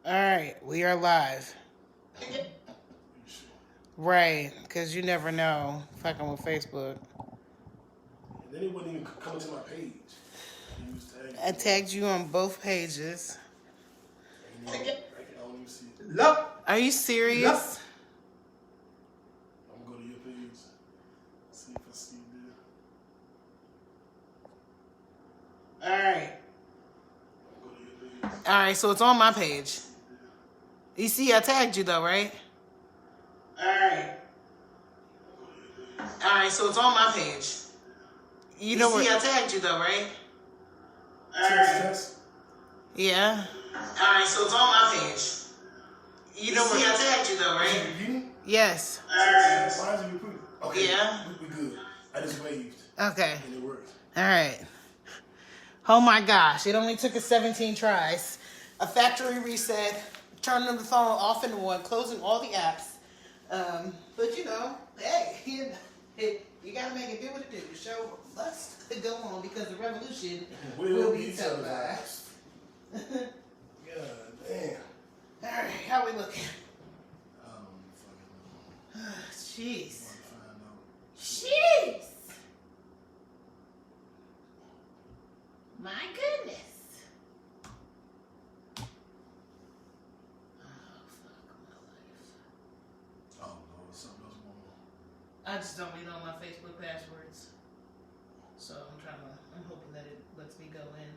All right, we are live. Right, because you never know fucking with Facebook. Then it wouldn't even come to my page. I tagged you on both pages. I don't even see it. Look. Are you serious? I'm going to go to your page. See if I see it there. All right. I'm going to your page. All right, so it's on my page. You see, I tagged you though, right? All right. All right, so it's on my page. You know see, I tagged you though, right? Text. Yeah. All right, so it's on my page. You know see, I tagged you though, right? Repeating? Yes. Why is it repeating? Okay. Yeah. We good. I just waved. Okay. And it worked. All right. Oh my gosh, it only took us 17 tries. A factory reset, turning the phone off and on, closing all the apps. But you know, hey, you gotta make it do what it do. The show must go on because the revolution will be televised. God damn. All right, how we looking? I don't fucking know. Jeez. I'm find out. Jeez. My goodness. Oh, fuck my life. Oh, Lord, something else going on. I just don't read all my Facebook passwords. So I'm hoping that it lets me go in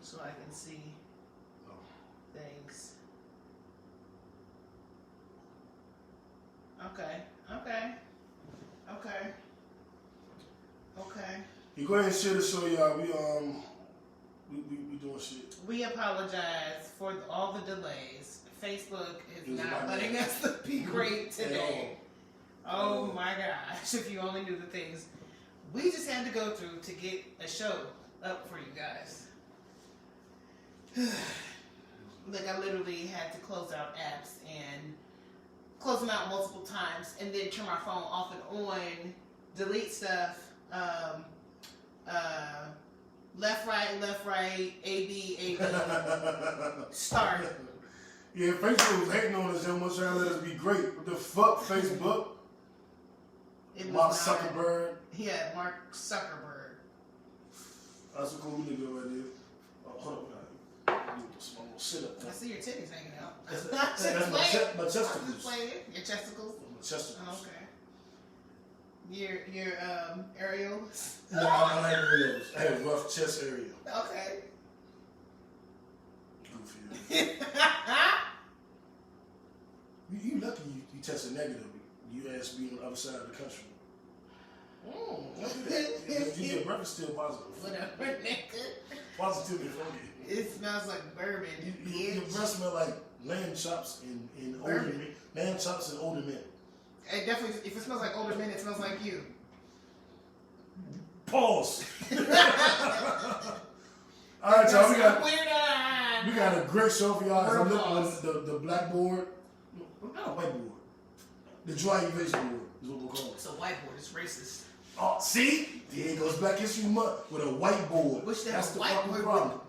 so I can see things. Okay. You go ahead and share the show, y'all. We doing shit. We apologize for all the delays. Facebook is It was not my letting bad. us be great today. Oh my gosh, if you only knew the things we just had to go through to get a show up for you guys. Like I literally had to close out apps and close them out multiple times and then turn my phone off and on, delete stuff, left, right, A, B, start. Yeah, Facebook was hating on us so much trying to let us be great. What the fuck, Facebook? Mark Zuckerberg. Yeah, Mark Zuckerberg. That's a cool nigga right there. Oh, hold on, I'm gonna do some little sit up. I see your titties hanging out. That's Just my playing. testicles. I'm just playing. Your testicles. My testicles. Oh, okay. Your areolas. No, I like areolas. I have rough chest area. Okay. Goofy. You lucky you tested negative. You asked me on the other side of the country. You get breakfast still positive. Whatever, nigga. Positivity funky. It smells like bourbon. Your breath smell like lamb chops and older men. Lamb chops and older men. It definitely, if it smells like older men, it smells like you. Pause. All right, y'all. We got a great show for y'all. I'm looking at the blackboard. Not a whiteboard. The dry erase board is what we'll call it. It's a whiteboard. It's racist. Oh, see? There it goes Black History Month with a whiteboard. We should That's have a the fucking whiteboard problem.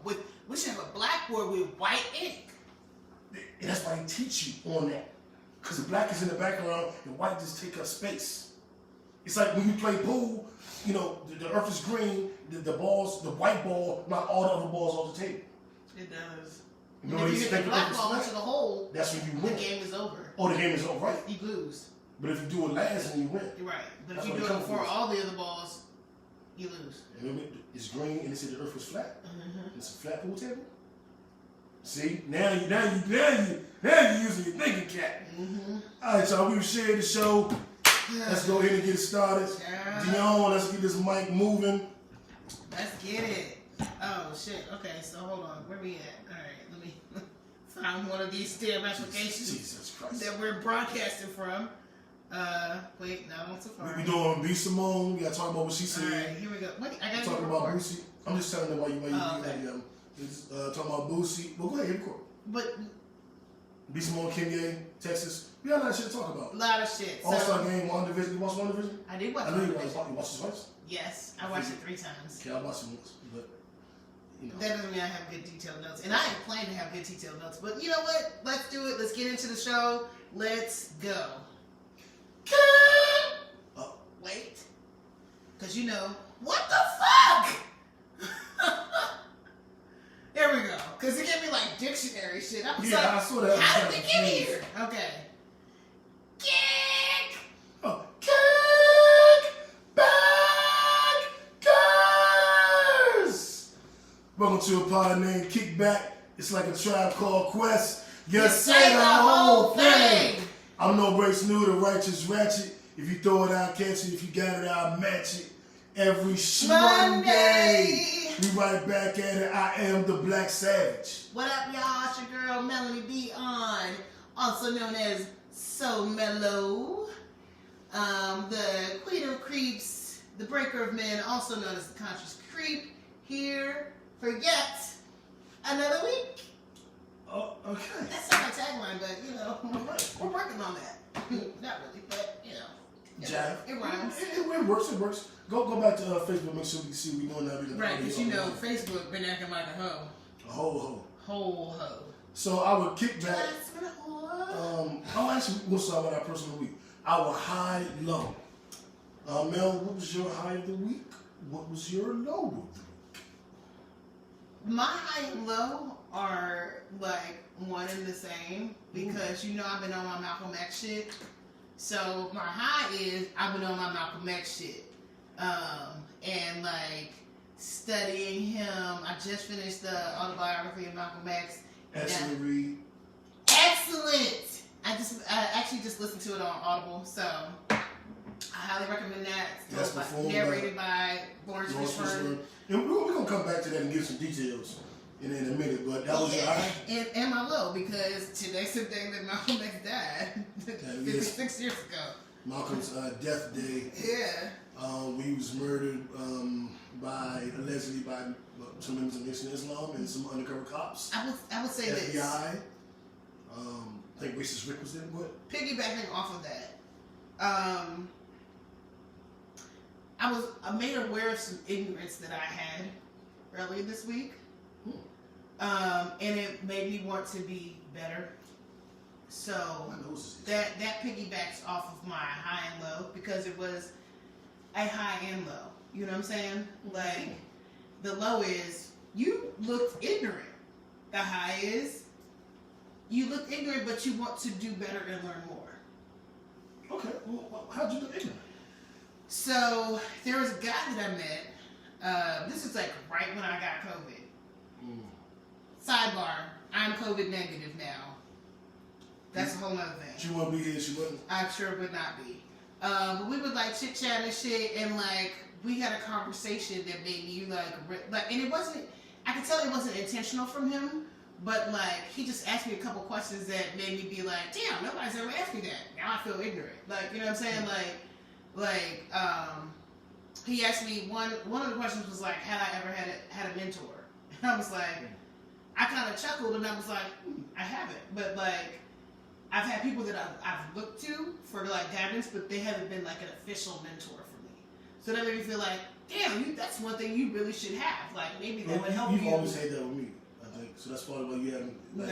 we should have a blackboard with white ink. And that's why they teach you on that. Because the black is in the background and white just take up space. It's like when you play pool, you know, the earth is green, the balls, the white ball, knock all the other balls off the table. It does. You know, And if they you hit think the the black earth is ball flat. into the hole, That's when you the win. game is over. Oh, the game is over, right? You lose. But if you do it last, then you win. You're right. But That's if you what do it it comes before with. all the other balls, you lose. Remember, it's green and they said the earth was flat. It's a flat pool table. See, now you using your thinking cap. All right, y'all, we've shared the show. Let's go ahead and get started. Dion, let's get this mic moving. Let's get it. Oh shit. Okay, so hold on. Where we at? All right, let me find one of these damn applications Jesus Christ. that we're broadcasting from. Wait, not on Safari. We doing B Simone. We gotta talk about what she said. All right, here we go. Wait, I gotta Talking about Boosie. I'm just telling them why you okay. talking about Boosie. Well, go ahead, record. But B Simone, Kenya, Texas. We got a lot of shit to talk about. a lot of shit. All-Star game, One Division. You watch One Division? I did watch I know you WandaVision. watched it twice. Yes, I watched it 3 times. Okay, I watched it once, but That doesn't mean I have good detailed notes. And I ain't planning to have good detailed notes. But you know what? Let's do it. Let's get into the show. Let's go. Oh, wait. Because you know, what the fuck? There we go. Because it gave me like dictionary shit. I was I saw that. how did we get here? Okay. Kick! Oh, Kickbackers! Welcome to a pod named Kickback. It's like a Tribe Called Quest. You say the whole thing. I'm no breaks new, the righteous ratchet. If you throw it, I'll catch it. If you got it, I'll match it. Every Monday. We right back at it. I am the Black Savage. What up, y'all? It's your girl, Melanie B. also known as So Mellow. The Queen of Creeps, the Breaker of Men, also known as the Conscious Creep, here for yet another week. Oh, okay. That's not my tagline, but, you know, we're working on that. Not really, but, you know. Jive. It rhymes. It works, it works. Go back to Facebook, make sure we can see what we're doing now. Right, because you know, Facebook been acting like a hoe. A whole Hoe. So our kickback. Actually, we'll start with our personal week. Our high low. Mel, what was your high of the week? What was your low of the week? My high and low are like one and the same because you know I've been on my Malcolm X shit. So my high is I've been on my Malcolm X shit. And like studying him. I just finished the autobiography of Malcolm X. Excellent read. Excellent! I actually just listened to it on Audible, so I highly recommend that. That's narrated by Lawrence Fishburne. And we're gonna come back to that and give some details in a minute, but that was your high. And my low, because today's the day that Malcolm X died, 56 years ago. Malcolm's death day. Yeah. He was murdered allegedly by some members of Nation Islam and some undercover cops. I would say FBI. this. I think Racist Rick was there. What? Piggybacking off of that, I made aware of some ignorance that I had earlier this week, and it made me want to be better. So that piggybacks off of my high and low because it was a high and low. You know what I'm saying? Like the low is you looked ignorant. The high is you look ignorant, but you want to do better and learn more. Okay. Well, how'd you look ignorant? So there was a guy that I met. This is like right when I got COVID. Sidebar: I'm COVID negative now. That's a whole other thing. She wouldn't be here. She wouldn't. I sure would not be. But we would like chit chat and shit, and like we had a conversation that made me like, and it wasn't. I could tell it wasn't intentional from him. But like he just asked me a couple questions that made me be like, damn, nobody's ever asked me that. Now I feel ignorant. Like, you know what I'm saying? He asked me one of the questions was like, had I ever had a mentor? And I was like, I kind of chuckled and I was like, I haven't. But like I've had people that I've looked to for like guidance, but they haven't been like an official mentor for me. So that made me feel like, damn, that's one thing you really should have. Like maybe that would help you. You've always had that with me. So that's probably why you haven't gone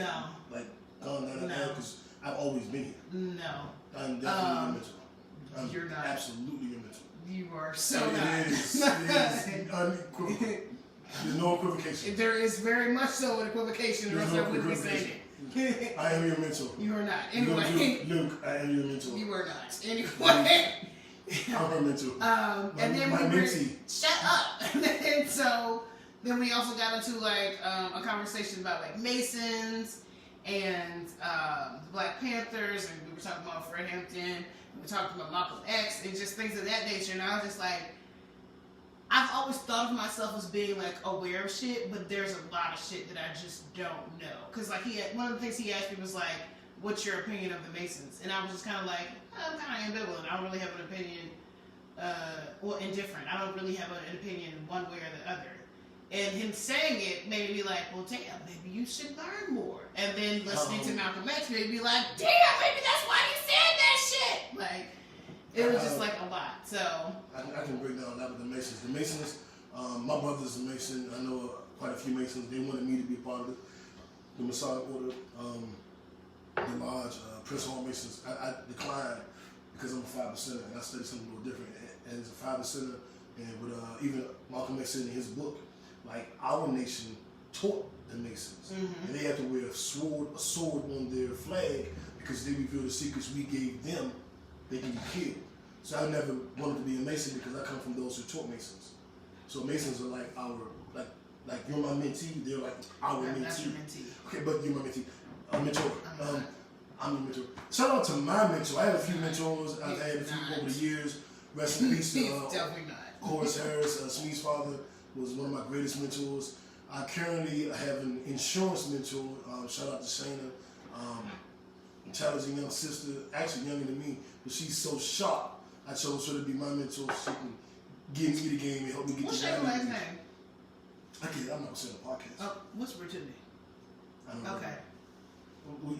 down that path because I've always been here. No. I'm definitely your mentor. You're not. Absolutely your mentor. You are so not. It is unequivocal. There's no equivocation. There is very much so an equivocation, or else I wouldn't be saying it. I am your mentor. You are not. Anyway. Luke, I am your mentor. You are not. Anyway. I'm her mentor. And then my mentee. Shut up. And so then we also got into like a conversation about like Masons and the Black Panthers, and we were talking about Fred Hampton, we were talking about Malcolm X, and just things of that nature. And I was just like, I've always thought of myself as being like aware of shit, but there's a lot of shit that I just don't know. Cause like one of the things he asked me was like, "What's your opinion of the Masons?" And I was just kind of like, I'm kind of ambivalent. I don't really have an opinion. Indifferent. I don't really have an opinion one way or the other. And him saying it made me like, well, damn, maybe you should learn more. And then listening to Malcolm X made me like, damn, maybe that's why he said that shit. Like, it was just like a lot. So I can break down that with the Masons. The Masons, my brother's a Mason. I know quite a few Masons. They wanted me to be a part of the Masonic Order, the Lodge, Prince Hall Masons. I declined because I'm a 5%er and I study something a little different. And as a 5%er, and with even Malcolm X said in his book, like our nation taught the Masons, and they had to wear a sword on their flag because they revealed the secrets we gave them. They can be killed. So I never wanted to be a Mason because I come from those who taught Masons. So Masons are like our, like you're my mentee, they're like our mentee. That's your mentee. Okay, but you're my mentee. Mentor. I'm your mentor. Shout out to my mentor. I had a few mentors. I've had a few over the years. Rest in peace. Definitely not. Horace Harris, Smee's father, was one of my greatest mentors. I currently have an insurance mentor. Shout out to Shayna. Intelligent young sister, actually younger than me, but she's so sharp. I chose her to be my mentor so she can give me the game and help me get What's the your game. last name? I'm not gonna say the podcast. Oh, whisper to me. I don't know. Okay.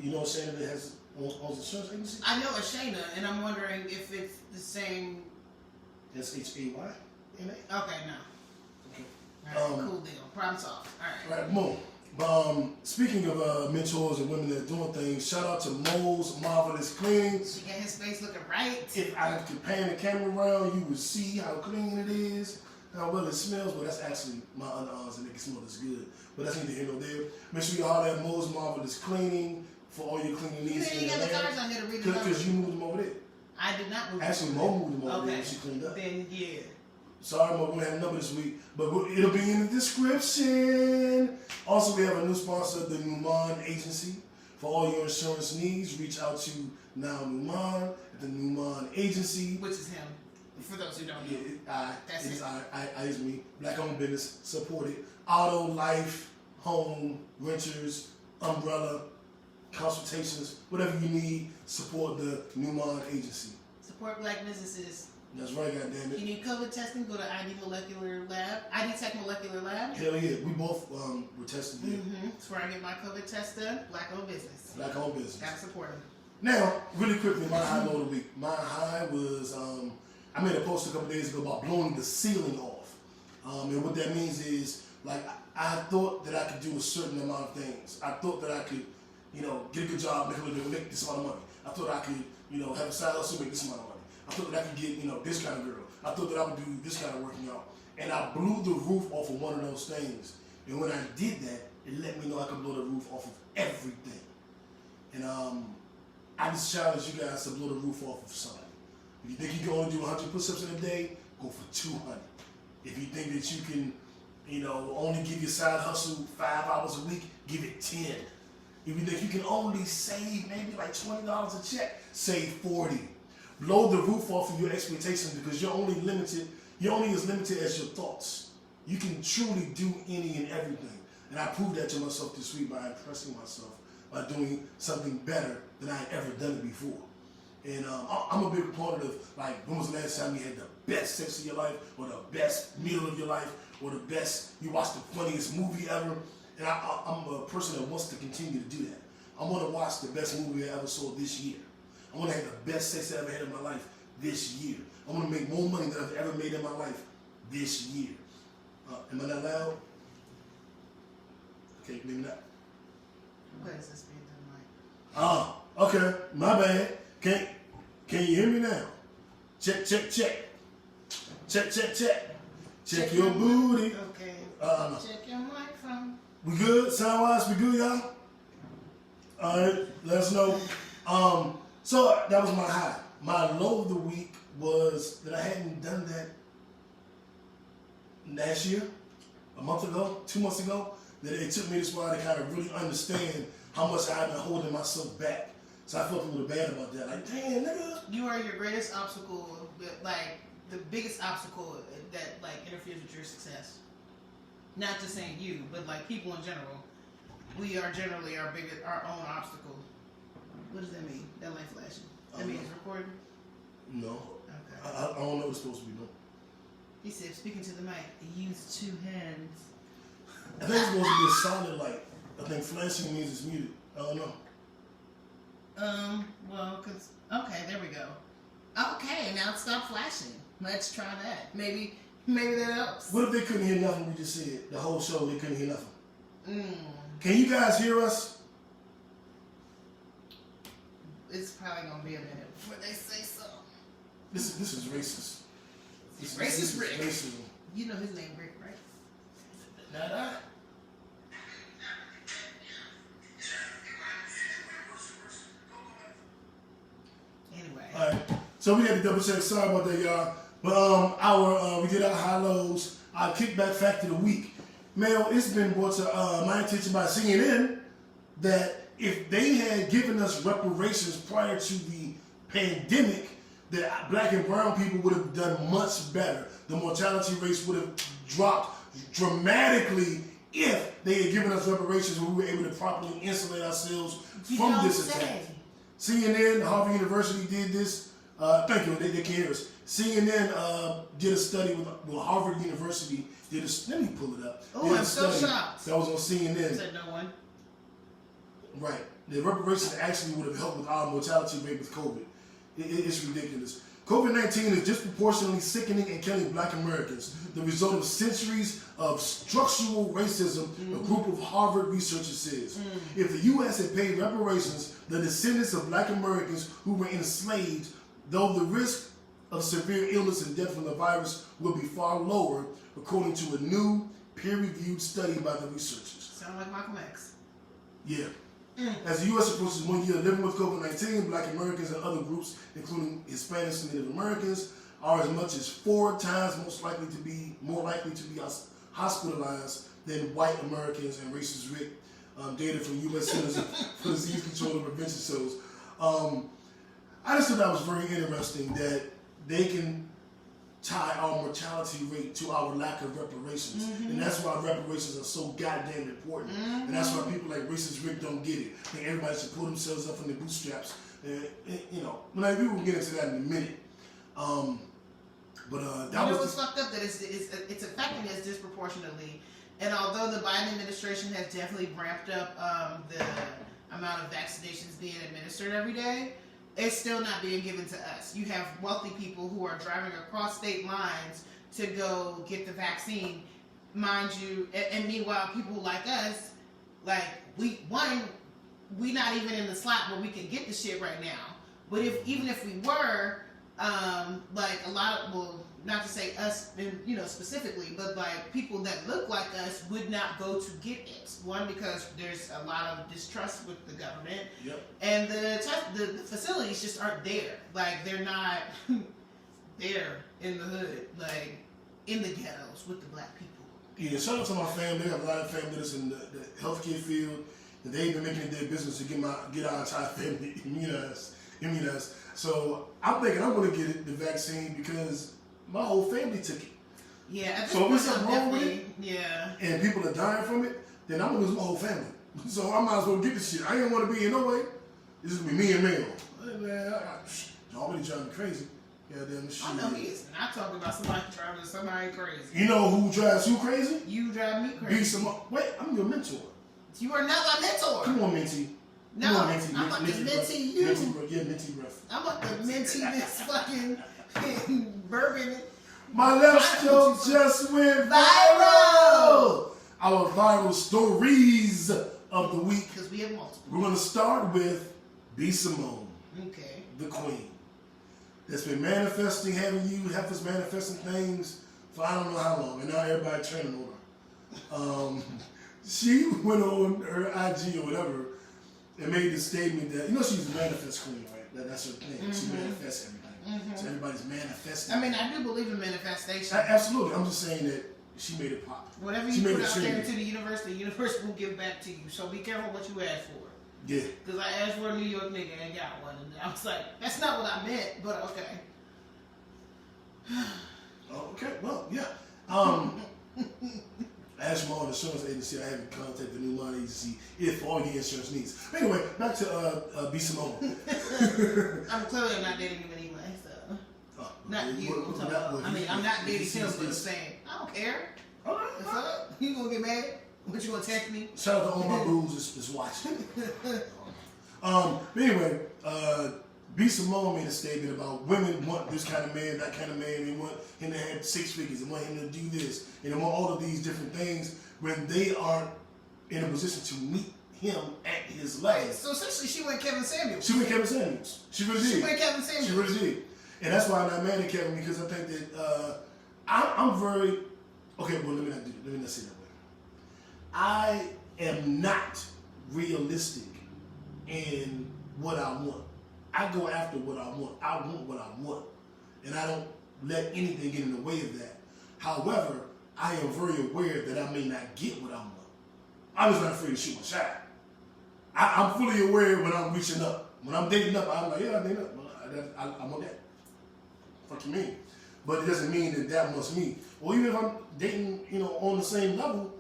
You know Shayna that has owns insurance agency? I know Ashana, and I'm wondering if it's the same. S-H-A-Y? Okay, no. Okay. All right, cool deal. Problem solved. All right. All right, boom. Speaking of mentors and women that are doing things, shout out to Mo's Marvelous Cleaning. She got his face looking right. If I could pan the camera around, you would see how clean it is, how well it smells. But that's actually my underarms and make it smell as good. But that's neither here nor there. Make sure you holler at Mo's Marvelous Cleaning for all your cleaning needs. You ain't got the cards on here to read the numbers. Because you moved them over there. I did not move Actually, them. Mo moved them over there Okay. when she cleaned up. Then, yeah. Sorry, Mo, we don't have a number this week, but it'll be in the description. Also, we have a new sponsor, the Newman Agency. For all your insurance needs, reach out to Now Newman at the Newman Agency. Which is him, for those who don't know. Yeah, That's it's it. it's me. Black-owned business, supported. Auto, life, home, renters, umbrella, consultations, whatever you need, support the Newman Agency. Support black businesses. That's right, goddammit. You need COVID testing, go to ID Molecular Lab. ID Tech Molecular Lab. Hell yeah, we both were tested there. That's where I get my COVID test done. Black-owned business. Black-owned business. Gotta support them. Now, really quickly, my high low of the week. My high was, I made a post a couple days ago about blowing the ceiling off. And what that means is, like, I thought that I could do a certain amount of things. I thought that I could, get a good job, make this amount of money. I thought I could, have a side hustle, make this amount of money. I thought that I could get, this kind of girl. I thought that I would do this kind of working out. And I blew the roof off of one of those things. And when I did that, it let me know I could blow the roof off of everything. And I just challenge you guys to blow the roof off of something. If you think you can only do 100 push-ups in a day, go for 200. If you think that you can, only give your side hustle 5 hours a week, give it 10. If you think you can only save maybe like $20 a check, save 40. Blow the roof off of your expectations because you're only as limited as your thoughts. You can truly do any and everything. And I proved that to myself this week by impressing myself by doing something better than I had ever done it before. And I'm a big proponent of, like, when was the last time you had the best sex of your life, or the best meal of your life, or the best, you watched the funniest movie ever. And I'm a person that wants to continue to do that. I want to watch the best movie I ever saw this year. I want to have the best sex I ever had in my life this year. I want to make more money than I've ever made in my life this year. Am I not loud? Okay, maybe not. What is this being done like? Okay, my bad. Can you hear me now? Check. Check your booty. Okay. No. Check your microphone. We good? Sound-wise, we good, y'all? Alright, let us know. So that was my high. My low of the week was that I hadn't done that last year, a month ago, 2 months ago, that it took me this while to kind of really understand how much I've been holding myself back. So I felt a little bad about that. Like, damn, nigga. You are your greatest obstacle, like the biggest obstacle that like interferes with your success. Not just saying you, but like people in general. We are generally our own obstacle. What does that mean? That light flashing. That means it's recording? No. Okay. I don't know what it's supposed to be doing. He said, speaking to the mic, use 2 hands. I think it's supposed to be a solid light. I think flashing means it's muted. I don't know. Okay, there we go. Okay, now stop flashing. Let's try that. Maybe Maybe that helps. What if they couldn't hear nothing we just said? The whole show, they couldn't hear nothing. Can you guys hear us? It's probably gonna be a minute before they say so. This is racist. This Racist Rick. Racism. You know his name, Rick, right? Nah. Anyway. All right. So we had to double check. Sorry about that, y'all. But we did our high lows, our kickback fact of the week. Mel, it's been brought to my attention by CNN that if they had given us reparations prior to the pandemic, that black and brown people would have done much better. The mortality rates would have dropped dramatically if they had given us reparations and we were able to properly insulate ourselves from this attack. CNN, Harvard University did this. Thank you, they can't hear us. CNN did a study with Harvard University. Let me pull it up. Oh, I'm so shocked. That was on CNN. Said no one. Right. The reparations actually would have helped with our mortality rate with COVID. It's ridiculous. COVID-19 is disproportionately sickening and killing black Americans, the result of centuries of structural racism, a group of Harvard researchers says. If the U.S. had paid reparations, the descendants of black Americans who were enslaved, though the risk of severe illness and death from the virus will be far lower, according to a new peer-reviewed study by the researchers. Sound like Malcolm X. Yeah. As the U.S. approaches 1 year living with COVID-19, black Americans and other groups, including Hispanics and Native Americans, are as much as 4 times more likely to be hospitalized than white Americans and racist Rick. Data from U.S. Centers for Disease Control and Prevention shows. I just thought that was very interesting that they can tie our mortality rate to our lack of reparations. And that's why reparations are so goddamn important. And that's why people like racist Rick don't get it. I think everybody should pull themselves up from their bootstraps. You know, we will get into that in a minute. That was what's fucked up that it's affecting us disproportionately. And although the Biden administration has definitely ramped up the amount of vaccinations being administered every day, it's still not being given to us. You have wealthy people who are driving across state lines to go get the vaccine, mind you, and meanwhile people like us, like we not even in the slot where we can get the shit right now. But even if we were, like a lot of, well, not to say us, specifically, but like people that look like us would not go to get it. One, because there's a lot of distrust with the government, and the facilities just aren't there. Like they're not there in the hood, like in the ghettos with the black people. Yeah, shout out to my family. I have a lot of family that's in the healthcare field, and they've been making it their business to get our entire family immunized. So I'm thinking I'm going to get the vaccine because my whole family took it. Yeah, so if there's something wrong with it, and people are dying from it, then I'm going to lose my whole family. So I might as well get this shit. I ain't want to be in no way. This is going to be me and Mel. Hey, man, y'all already driving me crazy. Goddamn this shit. I know he is not talking about somebody driving somebody crazy. You know who drives you crazy? You drive me crazy. B Simone. Wait, I'm your mentor. You are not my mentor. Come on, Mentee. No, I'm about to mentee you. Mentee breath. I'm about to mentee this fucking bourbon. My left joke just went viral. Our viral stories of the week. Because we have multiple. We're going to start with B Simone. Okay. The queen. That's been manifesting, having you have us manifesting things for I don't know how long. And now everybody turning on her. She went on her IG or whatever and made the statement that, she's a manifest queen, right? That's her thing. She manifests everything. So everybody's manifesting. I mean, I do believe in manifestation. Absolutely. I'm just saying that she made it pop. Whatever you put out there into the universe will give back to you. So be careful what you ask for. Yeah. Because I asked for a New York nigga and got one. And I was like, that's not what I meant, but okay. Okay, well, yeah. As my own insurance agency, I haven't contacted the new line agency for all your insurance needs. But anyway, back to B Simone. I'm clearly not dating him anyway, so. Not you. I'm not dating him, but I'm saying, I don't care. What's up? You gonna get mad? What, you gonna text me? Shout out to all my booze is watching. But anyway, B Simone made a statement about women want this kind of man, that kind of man. They want him to have 6 figures. They want him to do this. And they want all of these different things when they aren't in a position to meet him at his last. So essentially, she went Kevin Samuels. She went Kevin Samuels. She really did. She went Kevin Samuels. She really did. And that's why I'm not mad at Kevin, because I think that I'm very... Okay, well, let me not say that way. I am not realistic in what I want. I go after what I want. I want what I want. And I don't let anything get in the way of that. However, I am very aware that I may not get what I want. I'm just not afraid to shoot my shot. I'm fully aware when I'm reaching up. When I'm dating up, I'm like, yeah, I'm dating up. I'm on that. Fuck you mean? But it doesn't mean that must mean. Well, even if I'm dating, on the same level,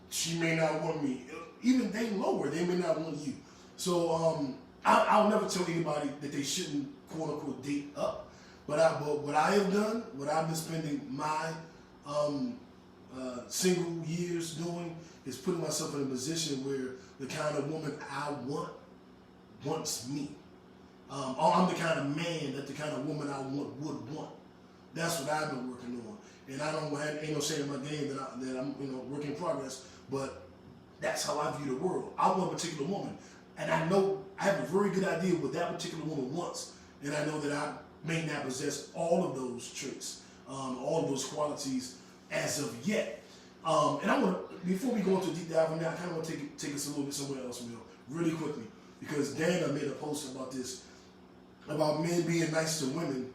she may not want me. Even dating lower, they may not want you. So I'll never tell anybody that they shouldn't, quote unquote, date up. But what I have done, what I've been spending my single years doing, is putting myself in a position where the kind of woman I want wants me. I'm the kind of man that the kind of woman I would want. That's what I've been working on. And ain't no shame in my game that I'm work in progress, but that's how I view the world. I want a particular woman, and I know I have a very good idea what that particular woman wants, and I know that I may not possess all of those traits, all of those qualities as of yet. And I want to, before we go into a deep dive on that, I kind of want to take us a little bit somewhere else, Will, really quickly, because Dana made a post about this, about men being nice to women,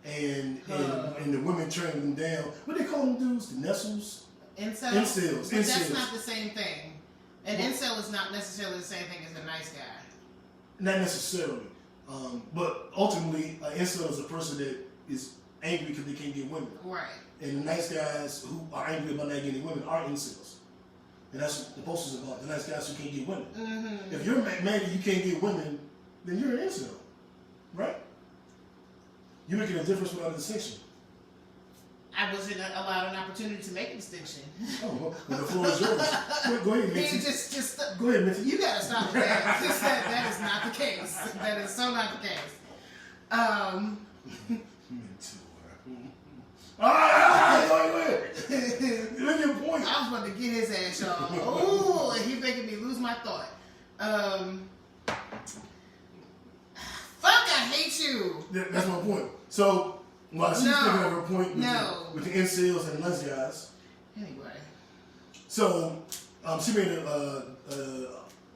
and the women turning them down. What they call them dudes? The Nestles? Incels? Incels. But that's not the same thing. An incel is not necessarily the same thing as a nice guy. Not necessarily. But ultimately, an incel is a person that is angry because they can't get women. Right. And the nice guys who are angry about not getting women are incels. And that's what the post is about, the nice guys who can't get women. Mm-hmm. If you're mad that you can't get women, then you're an incel. Right? You're making a difference without a distinction. I wasn't allowed an opportunity to make a distinction. Oh, well, the floor is yours. Go ahead, Mentee. Just go ahead, Mentee. You gotta stop with that. That is not the case. That is so not the case. Go ahead. Look your point. I was about to get his ass, y'all. Ooh, he's making me lose my thought. Fuck, I hate you. That's my point. So, while she's thinking of her point with the incels and the nice guys. Anyway. So, she made one of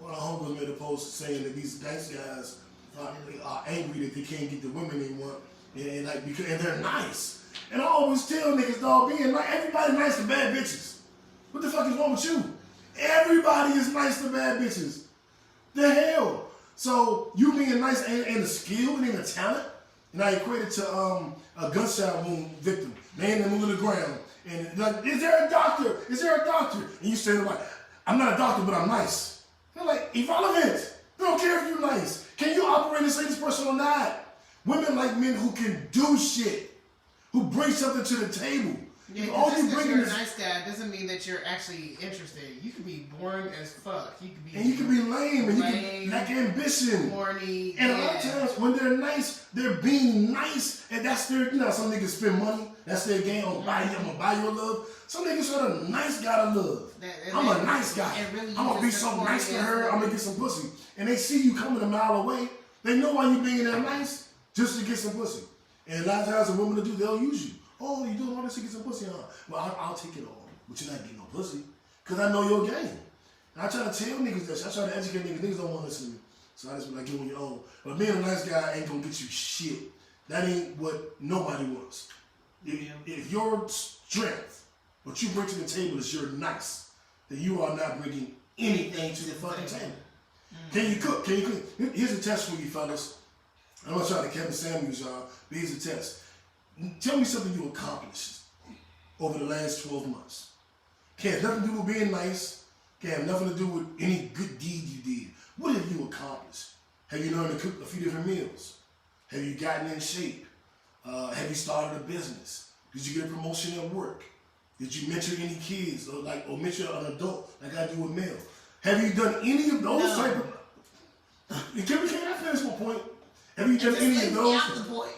our homegirls made a post saying that these nice guys are angry that they can't get the women they want, and they're nice. And I always tell niggas, dog, being like, everybody nice to bad bitches. What the fuck is wrong with you? Everybody is nice to bad bitches. The hell? So you being nice ain't a skill, it ain't a talent. And I equate it to a gunshot wound victim laying in the middle of the ground. And like, is there a doctor? Is there a doctor? And you say like, I'm not a doctor, but I'm nice. They're like, irrelevant. They don't care if you're nice. Can you operate and say this person or not? Women like men who can do shit, who bring something to the table. Yeah, all you bring you're a nice guy doesn't mean that you're actually interested. You could be boring as fuck. You could be lame, and you can lack ambition. Corny. And a lot of times when they're nice, they're being nice, and that's their, some niggas spend money, that's their game. I'm gonna buy your love. Some niggas are a nice guy to love. I'm a nice guy. Really I'm gonna be so nice to her, I'm gonna get some pussy. And they see you coming a mile away, they know why you being that nice, just to get some pussy. And a lot of times the women will do, they'll use you. Oh, you doing all this to get some pussy on? Well, I'll take it all, but you're not getting no pussy, because I know your game. And I try to tell niggas that. I try to educate niggas. Niggas don't want to listen to me. So I just be like, get on your own. But being a nice guy ain't going to get you shit. That ain't what nobody wants. If your strength, what you bring to the table is you're nice, then you are not bringing anything to the fucking table. Can you cook? Can you clean? Here's a test for you fellas. I'm going to try to Kevin Samuels, y'all. But here's a test. Tell me something you accomplished over the last 12 months. Can't have nothing to do with being nice. Can't have nothing to do with any good deed you did. What have you accomplished? Have you learned to cook a few different meals? Have you gotten in shape? Have you started a business? Did you get a promotion at work? Did you mentor any kids or mentor an adult like I do with Mel? Have you done any of those type of... Can I finish my point? Have you done any of Leave me those? out the point.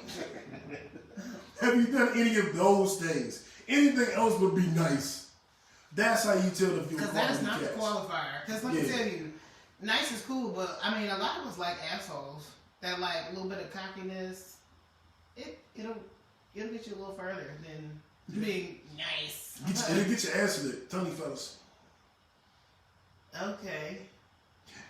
Have you done any of those things? Anything else would be nice. That's how you tell if you're Because that is not the qualifier. Because let me tell you, nice is cool, but I mean, a lot of us like assholes. That like a little bit of cockiness. It'll get you a little further than being nice. It'll get your ass lit. Tell me, fellas. Okay.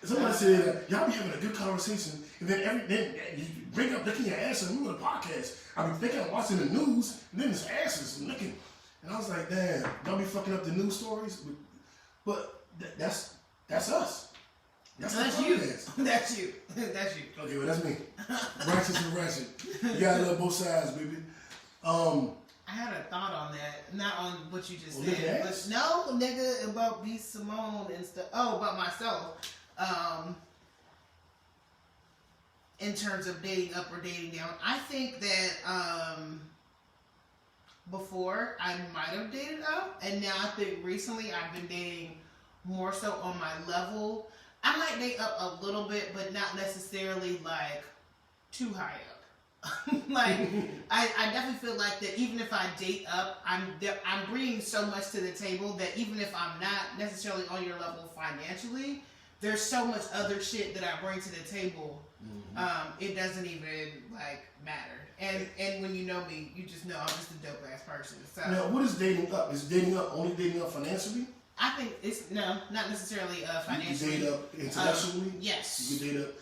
Somebody said that y'all be having a good conversation, and then you bring up licking your ass in the middle of the podcast. I mean, thinking I'm watching the news, and then his ass is licking. And I was like, damn, y'all be fucking up the news stories? But that's us. That's you. That's you. That's you. Okay, well, that's me. Righteous and ratchet. You gotta love both sides, baby. I had a thought on that. Not on what you just said. But no, nigga, about B Simone and stuff. Oh, about myself. In terms of dating up or dating down. I think that before I might have dated up, and now I think recently I've been dating more so on my level. I might date up a little bit, but not necessarily like too high up. Like I definitely feel like that even if I date up, I'm bringing so much to the table that even if I'm not necessarily on your level financially, there's so much other shit that I bring to the table. It doesn't even like matter. And when you know me, you just know I'm just a dope ass person. So now, what is dating up? Is dating up only dating up financially? I think it's not necessarily financially. You date up intellectually. Yes. You can date up.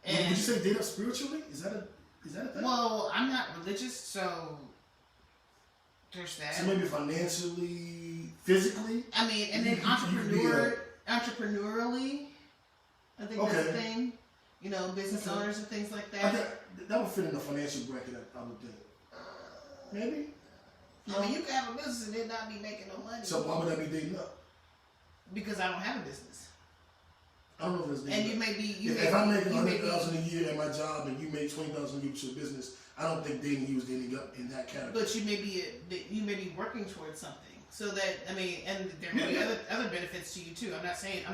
And would you say date up spiritually? Is that a thing? Well, I'm not religious, so there's that. So maybe financially, physically. I mean, and then entrepreneurially, I think that's the thing. You know, business owners and things like that. That would fit in the financial bracket, I would think. Maybe. I mean, you can have a business and then not be making no money. So why would that be dating up? Because I don't have a business. I don't know if it's dating and up. you may be. If I'm making $100,000 a year at my job and you make $20,000 a year with your business, I don't think dating you is dating up in that category. But you may be working towards something. So that and there may be other benefits to you too. I'm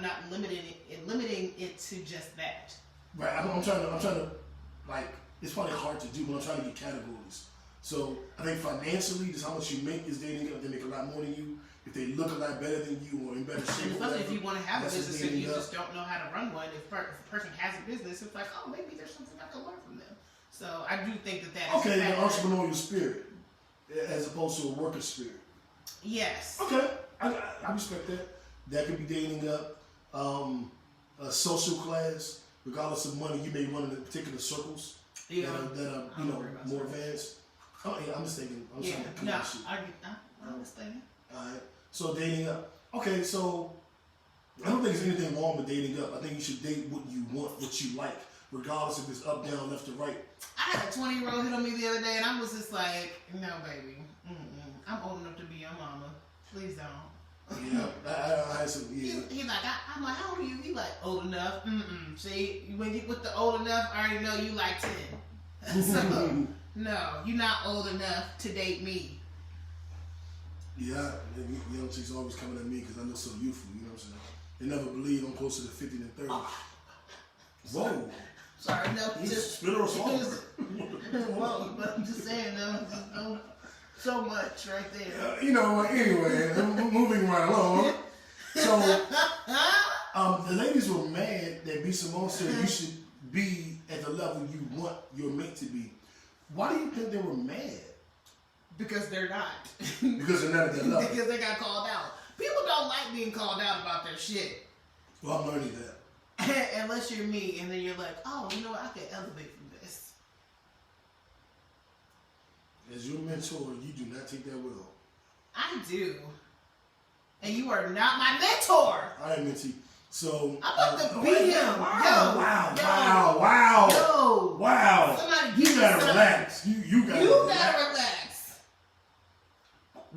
not limiting it to just that. Right. I'm trying to like it's probably hard to do, but I'm trying to get categories. So I think financially, just how much you make is dating up. They make a lot more than you. If they look a lot better than you or in better shape, especially if you want to have a business and you just don't know how to run one. If a person has a business, it's like, oh, maybe there's something I can learn from them. So I do think that okay, the entrepreneurial spirit as opposed to a worker spirit. Yes. Okay, I respect that. That could be dating up. A social class, regardless of money, you may run in particular circles that are more advanced. Oh yeah, I'm just thinking. I'm trying to come shit. I understand. All right. So dating up. Okay, so I don't think there's anything wrong with dating up. I think you should date what you want, what you like, regardless if it's up, down, left, or right. I had a 20-year-old hit on me the other day, and I was just like, no, baby. I'm old enough to be your mama. Please don't. Yeah, I had some. Yeah. He's like, I'm like, how old are you? He like, old enough. See, when you with the old enough, I already know you like 10. So, no, you're not old enough to date me. Yeah, young chicks always coming at me because I look so youthful. You know what I'm saying? They never believe I'm closer to 50 than 30. Whoa. Sorry, no, just spit or swallow. Whoa, but I'm just saying, no, so much right there. Anyway, moving right along. So, the ladies were mad that B Simone said you should be at the level you want your mate to be. Why do you think they were mad? Because they're not. Because they're not at that level. Because they got called out. People don't like being called out about their shit. Well, I'm learning that. Unless you're me, and then you're like, oh, you know what? I can elevate from this. As your mentor, you do not take that well. I do. And you are not my mentor. I am Mentee. So I'm about to beat him. Wow. Somebody you gotta relax. You gotta relax.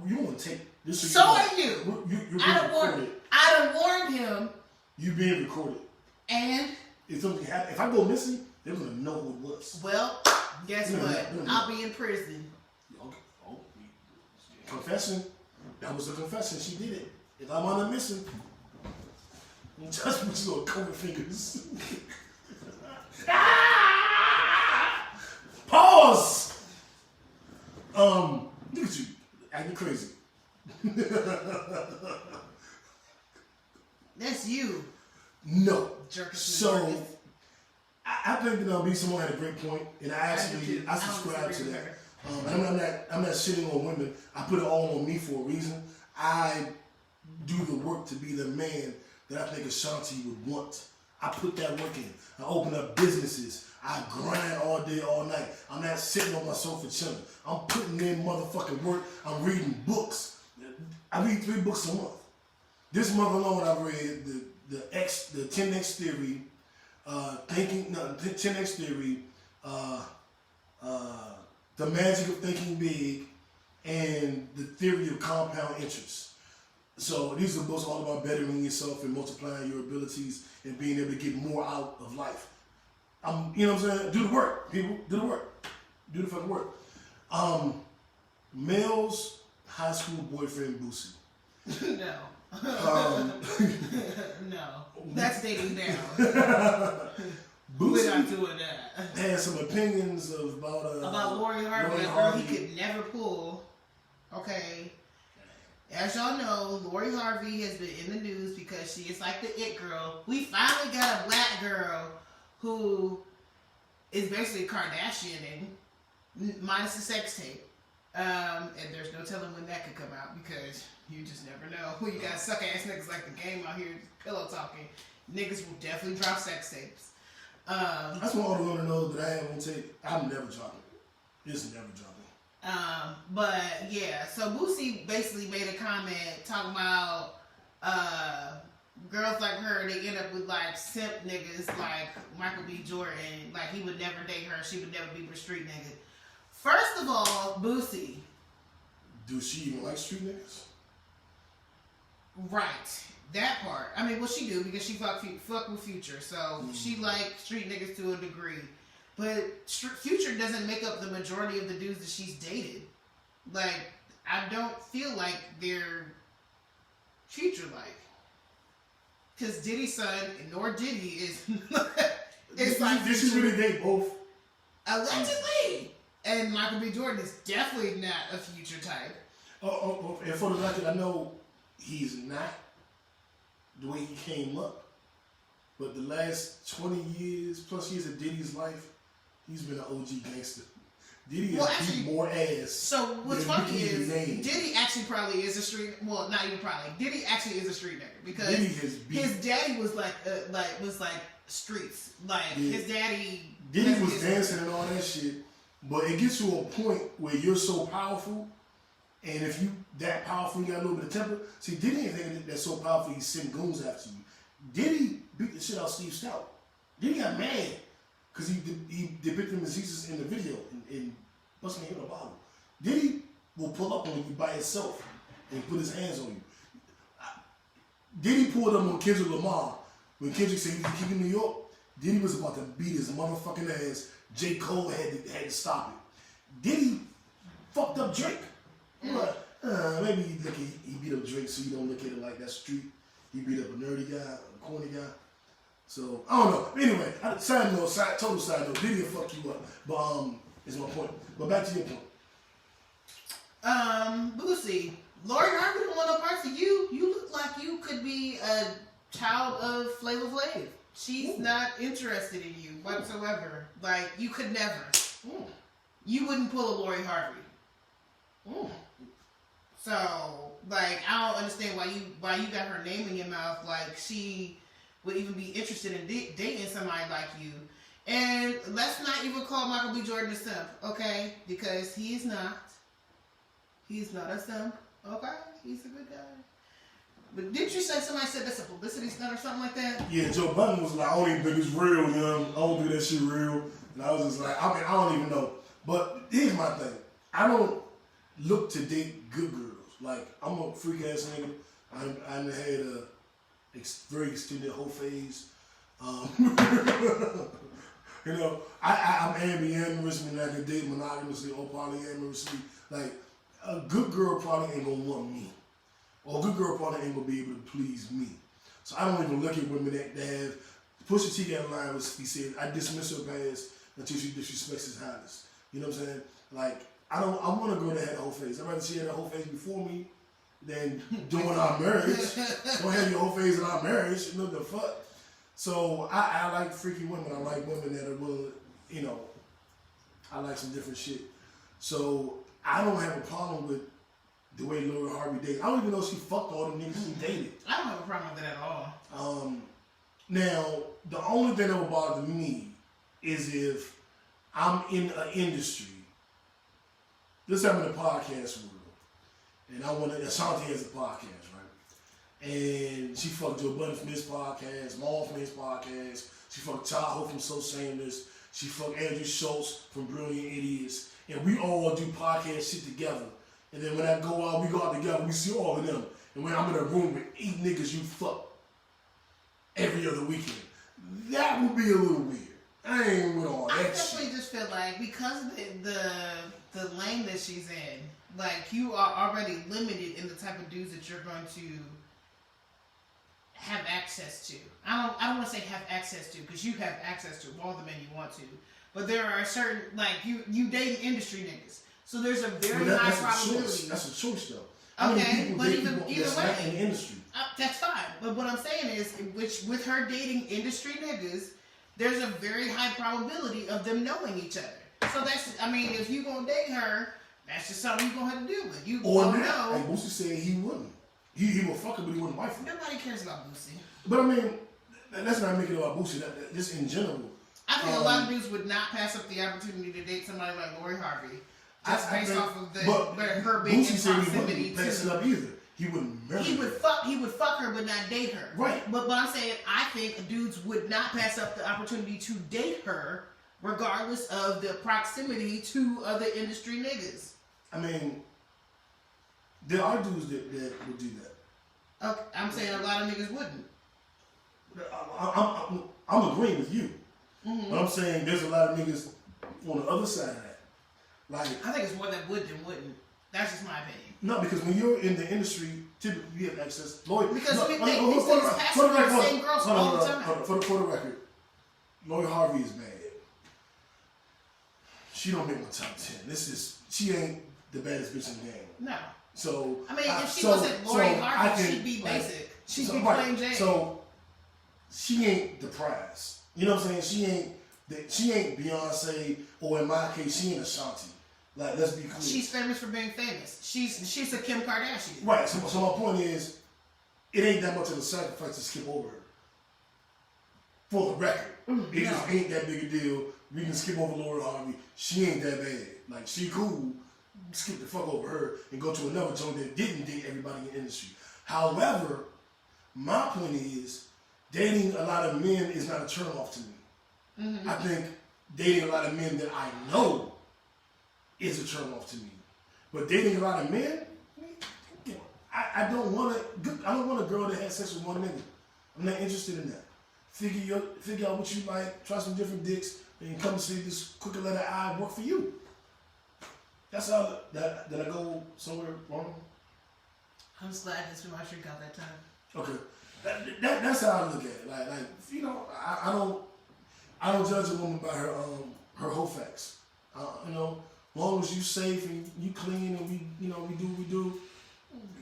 You want to take this? So are you. You're being recorded. I done warned him. You being recorded. And if something happens, if I go missing, they're gonna know who it was. Well, guess what? I'll be in prison. Okay. Oh, confession. That was a confession. She did it. If I'm on a missing, just put your little COVID fingers. Look at you, acting crazy. That's you. No. Jerking So, I think that B Simone had a great point, and I subscribe to that. And I'm not shitting on women. I put it all on me for a reason. I do the work to be the man that I think Ashanti would want. I put that work in. I open up businesses. I grind all day, all night. I'm not sitting on my sofa chilling. I'm putting in motherfucking work. I'm reading books. I read 3 books a month. This month alone, I've read the 10X Theory, 10X Theory, The Magic of Thinking Big, and The Theory of Compound Interest. So these are books all about bettering yourself and multiplying your abilities and being able to get more out of life. You know what I'm saying? Do the work, people. Do the work. Do the fucking work. Male's high school boyfriend, Boosie. No. No. That's dating down. We're not doing that. Had some opinions about Lori Harvey, a girl he could never pull. Okay. As y'all know, Lori Harvey has been in the news because she is like the it girl. We finally got a black girl who is basically Kardashianing, minus the sex tape. And there's no telling when that could come out because you just never know. When you got suck ass niggas like the game out here pillow talking, niggas will definitely drop sex tapes. I just want all the women to know that I ain't gonna take. I'm never dropping. It's never dropping. But yeah, so Boosie basically made a comment talking about girls like her, they end up with like simp niggas like Michael B. Jordan, like he would never date her, she would never be with a street nigga. First of all, Boosie. Do she even like street niggas? Right. That part. I mean, well, she do because she fuck with Future, so she like street niggas to a degree. But Future doesn't make up the majority of the dudes that she's dated. Like, I don't feel like they're Future-like. Because Diddy's son, nor Diddy, is like Did she really date both? Allegedly. And Michael B. Jordan is definitely not a Future type. And for the record, I know he's not the way he came up. But the last 20 years, plus years of Diddy's life, he's been an OG gangster. Diddy has beat more ass. So what's funny is Diddy actually probably is a street. Well, not even probably. Diddy actually is a street nigga because his daddy was like streets. Like his daddy. Diddy was dancing and all that shit, but it gets to a point where you're so powerful, and if you that powerful, you got a little bit of temper. See, Diddy ain't thinking that's so powerful. He send goons after you. Diddy beat the shit out of Steve Stout. Diddy got mad. Because he depicted him as Jesus in the video and busting him in a bottle. Diddy will pull up on you by himself and put his hands on you. Diddy pulled up on Kendrick Lamar when Kendrick said he was kicking New York. Diddy was about to beat his motherfucking ass. J. Cole had to stop it. Diddy fucked up Drake. Maybe he beat up Drake so you don't look at it like that street. He beat up a nerdy guy, a corny guy. So, I don't know. Anyway, total side note, Diddy will fuck you up. But, is my point. But back to your point. Boosie, Lori Harvey don't want no parts of you. You look like you could be a child of Flavor Flav. She's not interested in you whatsoever. Like, you could never. You wouldn't pull a Lori Harvey. So, like, I don't understand why you got her name in your mouth. Like, she would even be interested in dating somebody like you. And let's not even call Michael B. Jordan a simp, okay? Because he's not. He's not a simp, okay? He's a good guy. But didn't you say somebody said that's a publicity stunt or something like that? Yeah, Joe Budden was like, I don't even think it's real, you know? I don't think that shit real. And I was just like, I don't even know. But here's my thing. I don't look to date good girls. Like, I'm a freak ass nigga. I had a very extended whole phase. You know, I'm ambiamorous, meaning I can date monogamously or polyamorously. Like, a good girl probably ain't gonna want me. Or a good girl probably ain't gonna be able to please me. So I don't even look at women that have Pusha T got a line he said, I dismiss her past until she disrespects his highness. You know what I'm saying? Like, I want a girl that had a whole face. I'd rather she had a whole face before me than doing our marriage. Don't have your whole face in our marriage. You know the fuck. So I like freaky women. I like women that are willing, you know, I like some different shit. So I don't have a problem with the way Lori Harvey dates. I don't even know if she fucked all the niggas she dated. I don't have a problem with that at all. Now, the only thing that would bother me is if I'm in an industry. Let's say I'm in a podcast world. And I want to, Ashanti has a podcast, right? And she fucked Joe Budden from his podcast, Maul from his podcast. She fucked Tahoe from So Shameless. She fucked Andrew Schultz from Brilliant Idiots. And we all do podcast shit together. And then when I go out, we go out together, we see all of them. And when I'm in a room with 8 niggas you fuck every other weekend, that would be a little weird. I ain't with all that shit. I definitely just feel like because of the lane that she's in, like you are already limited in the type of dudes that you're going to have access to. I don't want to say have access to because you have access to all the men you want to, but there are certain like you date industry niggas, so there's a very high probability. That's a choice though. Okay, but either way, in the industry. That's fine. But what I'm saying is, with her dating industry niggas, there's a very high probability of them knowing each other. So that's, I mean, if you gonna date her, that's just something you gonna have to deal with. You or don't not. know. And Boosie said he wouldn't. He would fuck her, but he wouldn't wife her. Nobody cares about Boosie. But I mean, let's not make it about Boosie. Just in general. I think a lot of dudes would not pass up the opportunity to date somebody like Lori Harvey. Just based off of her being Boosie in said proximity he wouldn't pass it up either. He wouldn't marry He would fuck her, but not date her. Right. But I'm saying, I think dudes would not pass up the opportunity to date her, regardless of the proximity to other industry niggas. I mean, there are dudes that would do that. Okay, I'm saying a lot of niggas wouldn't. I'm agreeing with you. Mm-hmm. But I'm saying there's a lot of niggas on the other side of that. Like, I think it's more that would than wouldn't. That's just my opinion. No, because when you're in the industry, typically you have access. Because these niggas pass for the same girls all the time. For the record, Lori Harvey is bad. She don't make my top 10. She ain't the baddest bitch in the game. No. So I mean, if she wasn't Lori Harvey, she'd be basic. She'd be plain Jane. So she ain't the prize. You know what I'm saying? She ain't Beyonce, or in my case, she ain't Ashanti. Like, let's be clear. She's famous for being famous. She's a Kim Kardashian. Right. So my point is, it ain't that much of a sacrifice to skip over her. For the record, it just ain't that big a deal. We can skip over Lori Harvey. She ain't that bad. Like, she cool. Skip the fuck over her and go to another joint that didn't date everybody in the industry. However, my point is, dating a lot of men is not a turn off to me. Mm-hmm. I think dating a lot of men that I know is a turn off to me. But dating a lot of men, I don't want a girl that has sex with one nigga. I'm not interested in that. Figure out what you like, try some different dicks, and come and see this quicker letter I work for you. That's how that I go somewhere wrong. I'm just glad that's my drink out that time. Okay, that's how I look at it. Like you know, I don't judge a woman by her whole facts. You know, as long as you safe and you clean and we do what we do,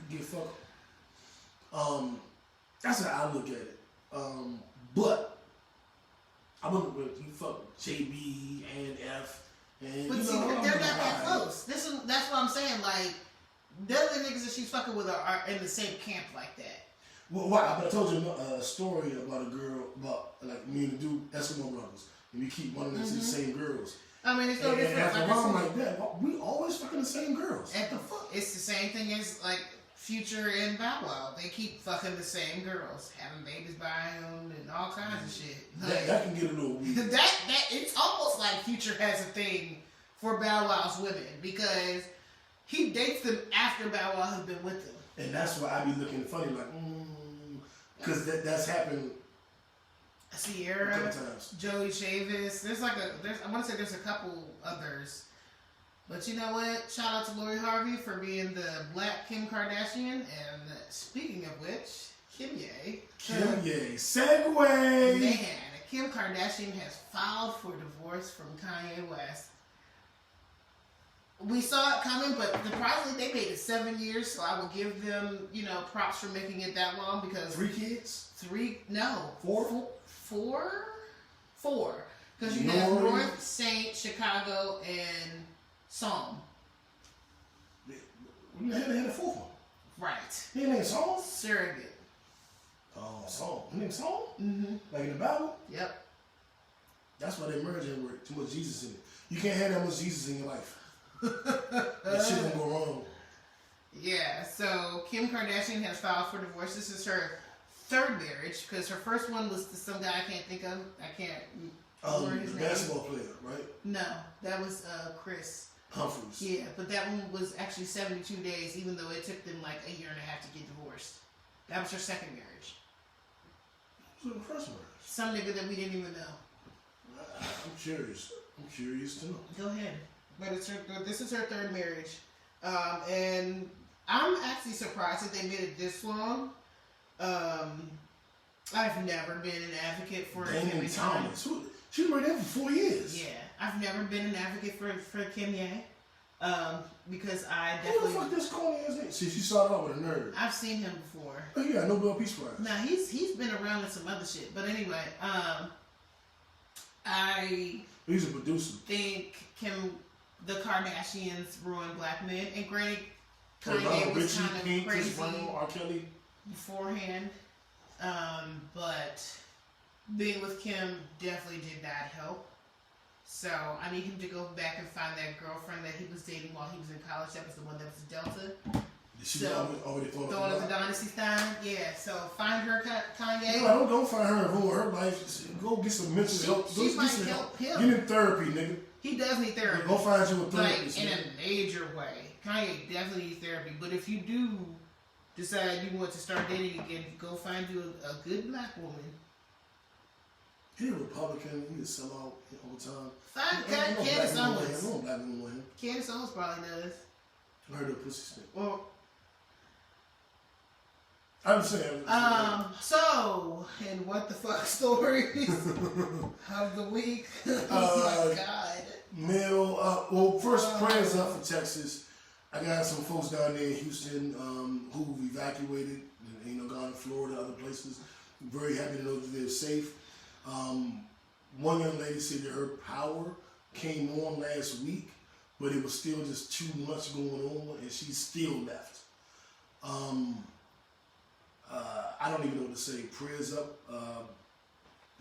get fucked. That's how I look at it. But I wouldn't you fuck JB and F. And, but see, they're not that close. That's what I'm saying. Like, the other niggas that she's fucking with are in the same camp like that. Well, why? But I told you a story about a girl, about like me and the dude, Eskimo brothers, and we keep running into the same girls. I mean, it's no different. And after a while, like that, we always fucking the same girls. At the fuck, it's the same thing as like Future and Bow Wow. They keep fucking the same girls, having babies by them and all kinds of shit. Like, that can get a little weird. That it's almost like Future has a thing for Bow Wow's women because he dates them after Bow Wow has been with them. And that's why I be looking funny, like, because that's happened. Sierra, Joey Chavis. I want to say there's a couple others. But you know what? Shout out to Lori Harvey for being the black Kim Kardashian. And speaking of which, Kim Ye. Segue! Man, Kim Kardashian has filed for divorce from Kanye West. We saw it coming, but surprisingly, they made it 7 years, so I will give them, props for making it that long because 3 kids? 3, no. 4? 4. Because you have North, Saint, Chicago, and Psalm. You had a 4th one. Right. He named Psalm? Surrogate. Oh, Psalm. He named Psalm? Mm-hmm. Like in the Bible? Yep. That's why they merged it with too much Jesus in it. You can't have that much Jesus in your life. That shit gonna go wrong. Yeah, so Kim Kardashian has filed for divorce. This is her 3rd marriage because her first one was to some guy I can't think of. I can't remember his The name. basketball player, right? No, that was Chris Humphries. Yeah, but that one was actually 72 days, even though it took them like a year and a half to get divorced. That was her 2nd marriage. What's the first marriage? Some nigga that we didn't even know. I'm curious. I'm curious to know. Go ahead. But this is her 3rd marriage. And I'm actually surprised that they made it this long. I've never been an advocate for Damon Thomas. She was married for 4 years. Yeah, I've never been an advocate for Kim Ye. Because I Who definitely. the fuck this corny ass nigga? See, she started out with a nerd. I've seen him before. Oh yeah, Nobel Peace Prize. Now he's been around with some other shit, but anyway, I He's a producer. think the Kardashians ruined black men, and granted, Kanye Kanye was Richie, kind of Pink, crazy Chris Brown, R. Kelly. beforehand, but being with Kim definitely did not help. So I need him to go back and find that girlfriend that he was dating while he was in college. That was the one that was Delta. She So, already thought Throwing of up the dynasty style. Yeah. So find her, Kanye. No, don't find her and ruin her life. Go get some mental help. She might help him. Get in therapy, nigga. He does need therapy. Go find you a Like therapist. in nigga. a major way. Kanye definitely needs therapy. But if you do decide you want to start dating again, go find you a good black woman. He a Republican. He a sellout all the time. Find No Candace black woman want Owens. him. No black woman want him. Candace Owens probably does. I heard her pussy stink. Well, I'm saying. so, and what the fuck stories of the week? Oh my god. Well, first prayers up for Texas. I got some folks down there in Houston who evacuated, gone to Florida, other places. I'm very happy to know that they're safe. One young lady said that her power came on last week, but it was still just too much going on, and she still left. I don't even know what to say. Prayers up.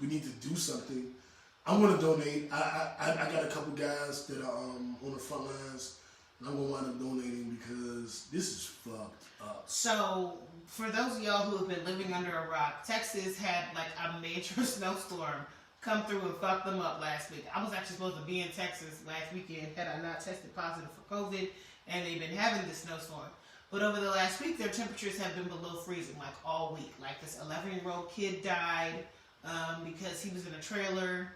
We need to do something. I'm gonna donate. I got a couple guys that are on the front lines, and I'm gonna wind up donating because this is fucked up. So, for those of y'all who have been living under a rock, Texas had like a major snowstorm come through and fuck them up last week. I was actually supposed to be in Texas last weekend had I not tested positive for COVID, and they've been having this snowstorm. But over the last week, their temperatures have been below freezing, like all week. Like this 11-year-old kid died because he was in a trailer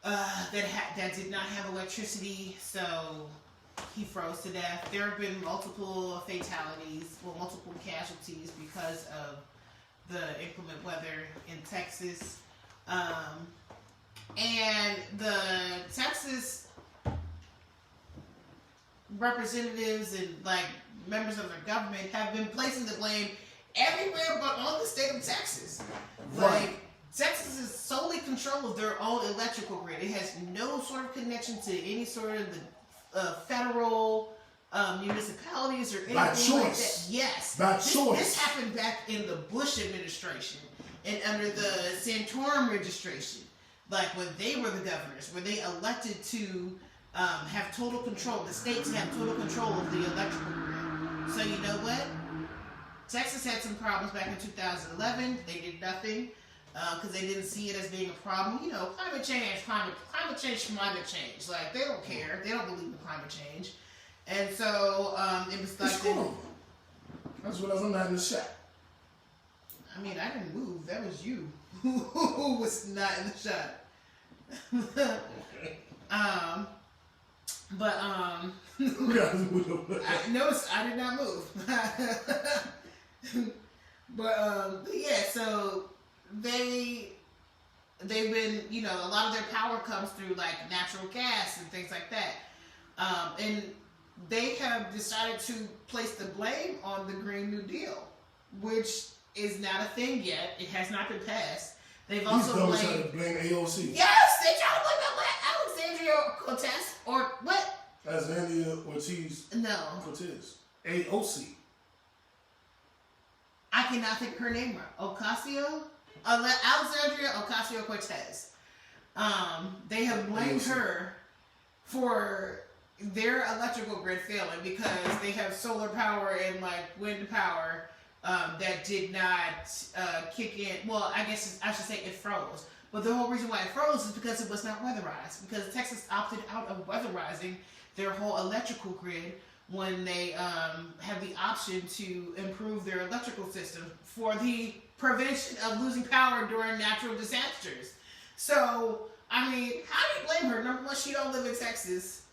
that did not have electricity, so he froze to death. There have been multiple fatalities, multiple casualties because of the inclement weather in Texas. And the Texas representatives and like members of their government have been placing the blame everywhere but on the state of Texas. Right. Like, Texas is solely control of their own electrical grid. It has no sort of connection to any sort of the federal municipalities or anything By like choice. that. Yes. By This choice. happened back in the Bush administration and under the Santorum registration, like when they were the governors, where they elected to have total control. The states have total control of the electrical grid. So you know what? Texas had some problems back in 2011. They did nothing because they didn't see it as being a problem. Climate change. Like, they don't care. They don't believe in climate change. And so it was like... What's going on? That's what I'm not in the shot. I mean, I didn't move. That was you who was not in the shot. I noticed I did not move. But yeah, so they've been, a lot of their power comes through like natural gas and things like that. And they have decided to place the blame on the Green New Deal, which is not a thing yet. It has not been passed. They've also trying to blame AOC. Yes, they try to blame Alexandria Cortez or what? Alexandria Ortiz. No. Cortez. AOC. I cannot think of her name right. Alexandria Ocasio-Cortez. They have blamed her for their electrical grid failing because they have solar power and like wind power that did not kick in. Well, I guess I should say it froze. But the whole reason why it froze is because it was not weatherized. Because Texas opted out of weatherizing their whole electrical grid when they have the option to improve their electrical system for the prevention of losing power during natural disasters. So, I mean, how do you blame her? Number one, she don't live in Texas.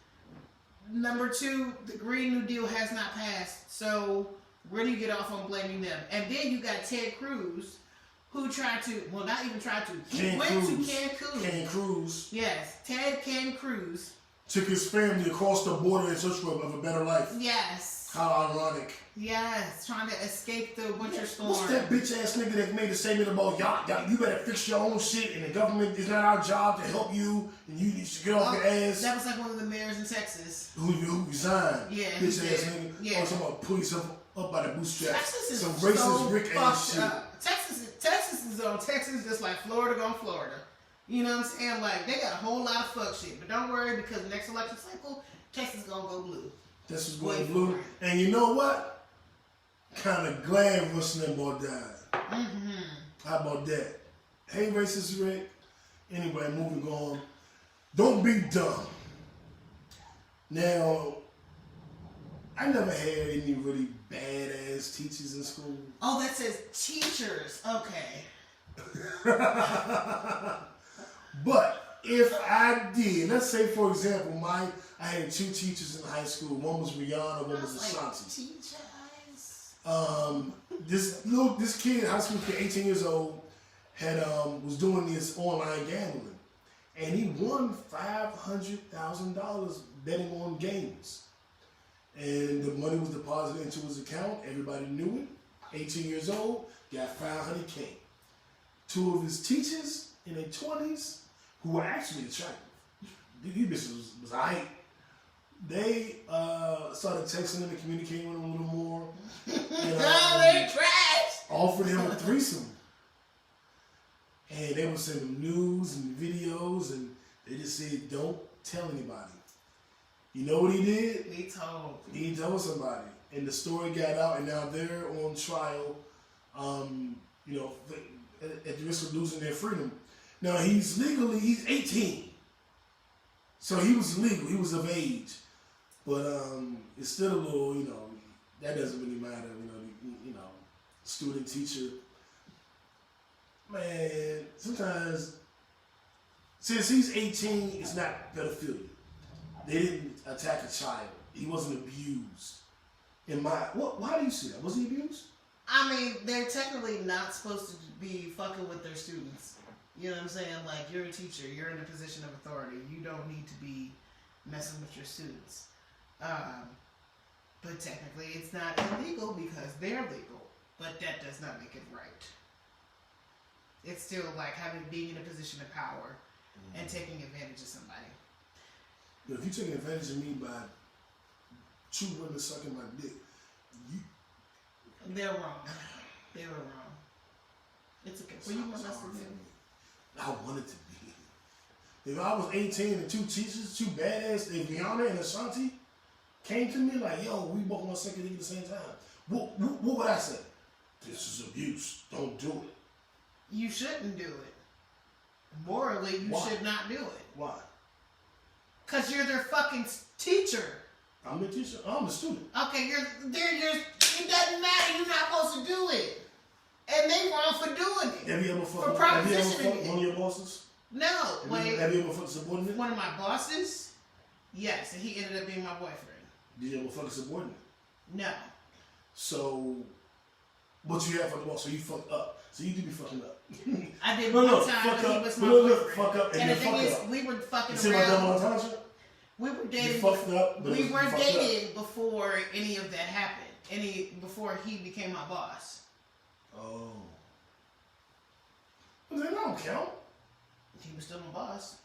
Number two, the Green New Deal has not passed. So, where do you get off on blaming them? And then you got Ted Cruz, who tried to, well, not even tried to, he went to Cancun. Ken Cruz. Yes, Ken Cruz. Took his family across the border in search of a better life. Yes. How ironic. Yes, trying to escape the winter storm. What's that bitch ass nigga that made a statement about y'all, you better fix your own shit and the government is not our job to help you and you should get off your ass. That was like one of the mayors in Texas. Who resigned. Yeah. Bitch ass nigga. Yeah. Oh, talking about pulling yourself up by the bootstraps. Texas is some so racist Rick ass shit. Texas is on Texas just like Florida on Florida. You know what I'm saying? Like, they got a whole lot of fuck shit. But don't worry, because the next election cycle, Texas gonna go blue. This is going blue. And you know what? Kind of glad Rush Limbaugh died. Mm-hmm. How about that? Hey, racist Rick. Anyway, moving on. Don't be dumb. Now, I never had any really badass teachers in school. Oh, that says teachers. Okay. But if I did, let's say for example, I had two teachers in high school. One was Rihanna, one was Ashanti. This kid, high school kid, 18 years old, had was doing this online gambling, and he won $500,000 betting on games, and the money was deposited into his account. Everybody knew it. 18 years old, got $500K. Two of his teachers in their 20s, who were actually attractive. These bitches was aight. They started texting him and communicating with him a little more. And, they trash! Offered him a threesome. And they would send him news and videos, and they just said, don't tell anybody. You know what he did? He told somebody. And the story got out, and now they're on trial, at the risk of losing their freedom. Now, he's 18. So he was legal. He was of age. But it's still a little, that doesn't really matter. Student, teacher. Man, sometimes, since he's 18, it's not pedophilia. They didn't attack a child. He wasn't abused. How do you see that? Was he abused? I mean, they're technically not supposed to be fucking with their students. You know what I'm saying? Like, you're a teacher. You're in a position of authority. You don't need to be messing with your students. But technically, it's not illegal because they're legal. But that does not make it right. It's still like being in a position of power and taking advantage of somebody. But if you're taking advantage of me by two women sucking my dick, they're wrong. They were wrong. It's okay. What do you want us to do? I wanted to be. If I was 18 and two teachers, two badass, if Rihanna and Ashanti came to me like, yo, we both want to suck your dick at the same time, what would I say? This is abuse. Don't do it. You shouldn't do it. Morally, you should not do it. Why? Because you're their fucking teacher. I'm the teacher. I'm the student. Okay, it doesn't matter. You're not supposed to do it. And they wrong for doing it. Have you ever fucked one of your bosses? No. Have you ever fucked a subordinate? One of my bosses? Yes, and he ended up being my boyfriend. Did you ever fuck a subordinate? No. So, what you have fucked up? So you fucked up. So you do be fucking up. I did one time when he was my boyfriend. Fuck up. And the thing is, we were fucking around. You see my double entendre? We were dating. You fucked up. But we were dating before any of that happened. Before he became my boss. Oh. But then I don't count. He was still my boss.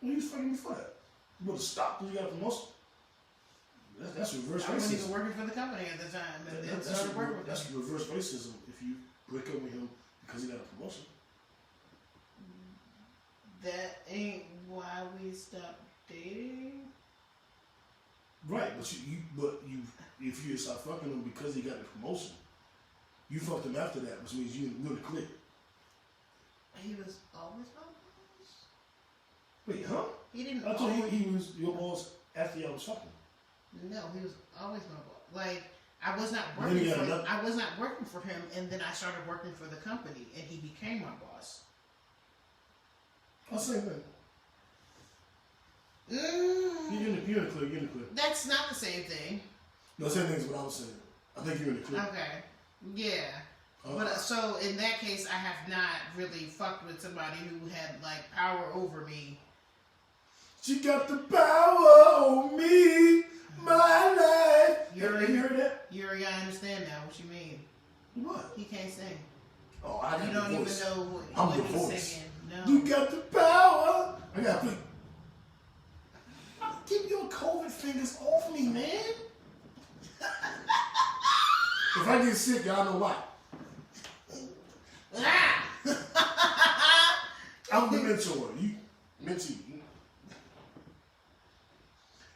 Well, you was fucking me for that. You would have stopped when you got a promotion. That's reverse racism. I wasn't even working for the company at the time. That's reverse racism if you break up with him because he got a promotion. That ain't why we stopped dating. Right, but if you start fucking him because he got a promotion, you fucked him after that, which means you wouldn't click. He was always my boss. Wait, huh? He didn't. I thought he was your boss after y'all was fucking. No, he was always my boss. Like I was not working for him. I was not working for him, and then I started working for the company, and he became my boss. I'll say that. You're in the clear. That's not the same thing. No, same thing is what I was saying. I think you're in the clear. Okay. Yeah. But so in that case, I have not really fucked with somebody who had like power over me. She got the power on me, my life. You heard that? Yuri, I understand now what you mean. What? He can't sing. Oh, I got You the don't voice. even know I'm what the he's voice. singing. No. You got the power. I got to keep your COVID fingers off me, man. If I get sick, y'all know why. I'm the mentor. You, Mentee.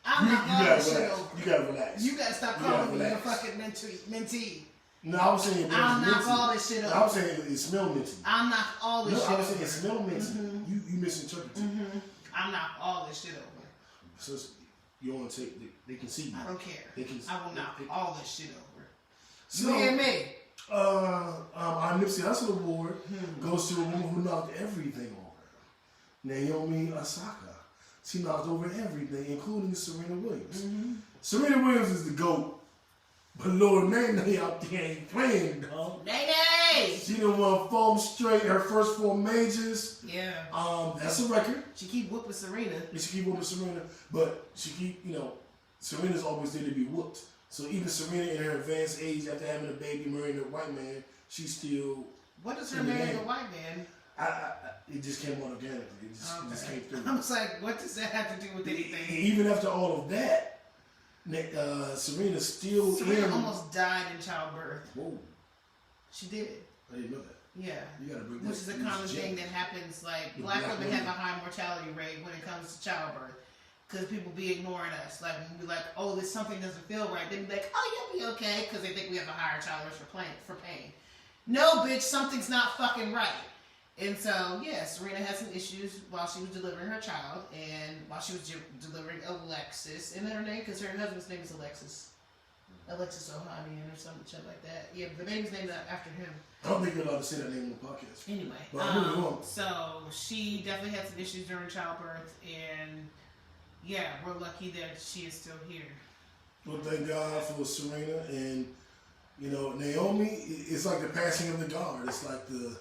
I'm not all this shit over. You gotta relax. You gotta stop calling me a fucking mentee. No, I was saying I'll knock all this shit over. I was saying it smell minty. I'll knock all this shit over. I was saying it smell minty. You misinterpreted. I'll knock all this shit over. So you want to take? They can see you. I don't care. I will knock all this shit over. So, you hear me? Our Nipsey Hussle Award goes to a woman who knocked everything over. Naomi Osaka. She knocked over everything, including Serena Williams. Serena Williams is the GOAT. But Lord Nene out there ain't playing, dog. Nene! She done won 4 straight, her first 4 majors. Yeah. That's a record. She keep whooping Serena. And she keep whooping Serena, but she keep, Serena's always there to be whooped. So even Serena in her advanced age, after having a baby, marrying a white man, she's still. What does her marrying a white man? It just came out organically. It just came through. I was like, what does that have to do with anything? Even after all of that, Serena still. Serena almost died in childbirth. Whoa. She did. I didn't know that. Yeah. You gotta bring Which is a common thing that happens. Like black women have a high mortality rate when it comes to childbirth. Because people be ignoring us. Like, when we be like, oh, this something doesn't feel right. They be like, oh, you'll be okay. Because they think we have a higher tolerance for pain. No, bitch, something's not fucking right. And so, yeah, Serena had some issues while she was delivering her child. And while she was delivering Alexis. Isn't that her name? Because her husband's name is Alexis. Alexis Ohanian or some shit like that. Yeah, the baby's named after him. I don't think you're allowed to say that name on the podcast. Anyway. So, she definitely had some issues during childbirth. And yeah, we're lucky that she is still here. Well, thank God for Serena and Naomi. It's like the passing of the guard. It's like the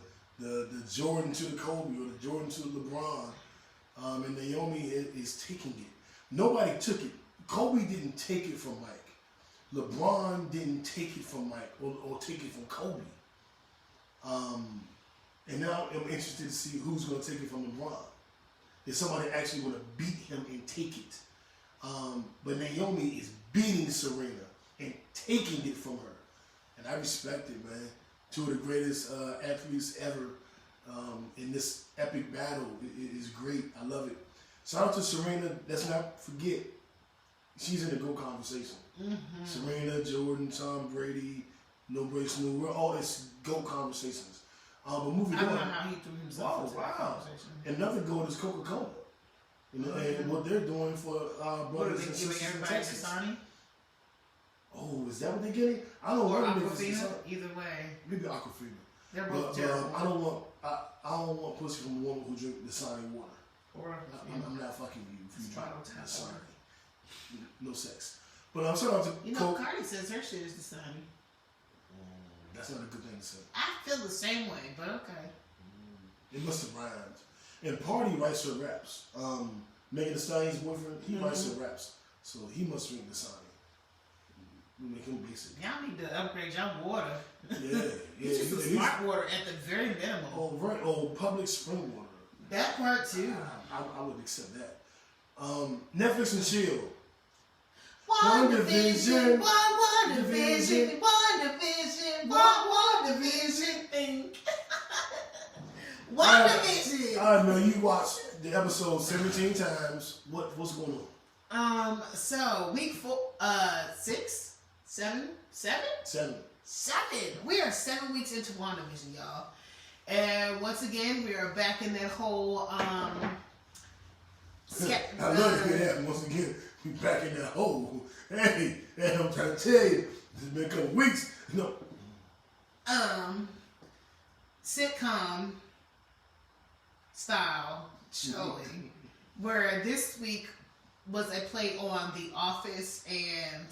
Jordan to the Kobe or the Jordan to the LeBron. And Naomi is taking it. Nobody took it. Kobe didn't take it from Mike. LeBron didn't take it from Mike or take it from Kobe. And now I'm interested to see who's going to take it from LeBron. If somebody actually want to beat him and take it. But Naomi is beating Serena and taking it from her. And I respect it, man. 2 of the greatest athletes ever in this epic battle. It is great. I love it. Shout out to Serena. Let's not forget, she's in the GOAT conversation. Serena, Jordan, Tom Brady, No Brace New. We're all in GOAT conversations. But moving on. I don't know how he threw himself into that conversation. Another GOAT is Coca-Cola. And what they're doing for brothers and sisters in Texas. Dasani? Oh, is that what they're getting? I don't or want Aquafina. Either way. Maybe Aquafina. They're both terrible. I don't want pussy from a woman who drink Dasani water. Or I'm not fucking you if you drink Dasani. Water. No sex. But I'm sorry to Cardi says her shit is Dasani. That's not a good thing to say. I feel the same way, but okay. It must have rhymed. And Party writes her raps. Megan Thee Stallion's boyfriend, he writes and raps. So he must drink the Dasani. We make him basic. Y'all need to upgrade y'all water. Yeah. It's just smart water at the very minimum. Oh, right. Oh, public spring water. That part too. I would accept that. Netflix and chill. One division, one division, one division thing. One division. I know you watched the episode 17 times. What's going on? So week 4, 6, 7, 7? 7. 7. We are 7 weeks into WandaVision, y'all. And once again, we are back in that whole, I love to hear that. Once again, we back in that hole. Hey, I'm trying to tell you, it's been a couple weeks. No. Sitcom style showing, where this week was a play on The Office and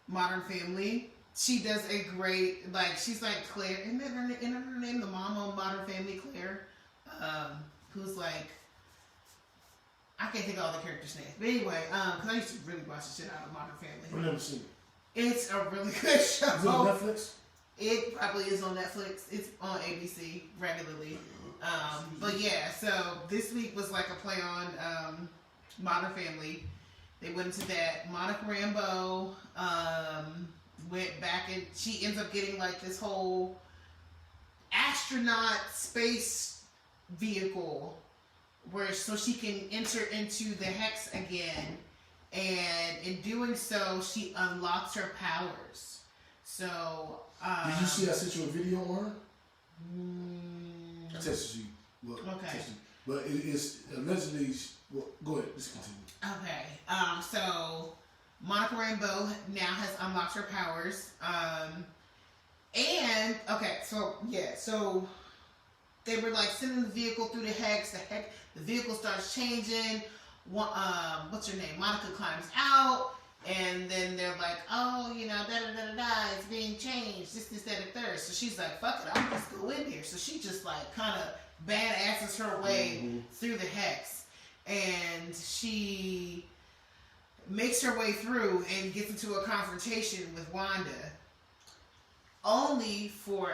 Modern Family. She does a great, like, she's like Claire, isn't her name, the mom on Modern Family, Claire, who's like, I can't think of all the characters' names, but anyway, because I used to really watch the shit out of Modern Family. I've never seen it. It's a really good show. Is it on Netflix? It probably is on Netflix. It's on ABC regularly. But yeah, so this week was like a play on Modern Family. They went into that. Monica Rambeau went back and she ends up getting like this whole astronaut space vehicle where so she can enter into the hex again, and in doing so she unlocks her powers. So did you see I sent you a video on her? I texted you. Well, okay. Texted you. But it is allegedly. Well, go ahead. Let's continue. Okay. So Monica Rambeau now has unlocked her powers. And okay. So yeah. So they were like sending the vehicle through the hex. The vehicle starts changing. What's her name? Monica climbs out. And then they're like, oh, you know, it's being changed, this, that, and third. So she's like, fuck it, I'm just go in here. So she just like kind of badasses her way through the hex. And she makes her way through and gets into a confrontation with Wanda. Only for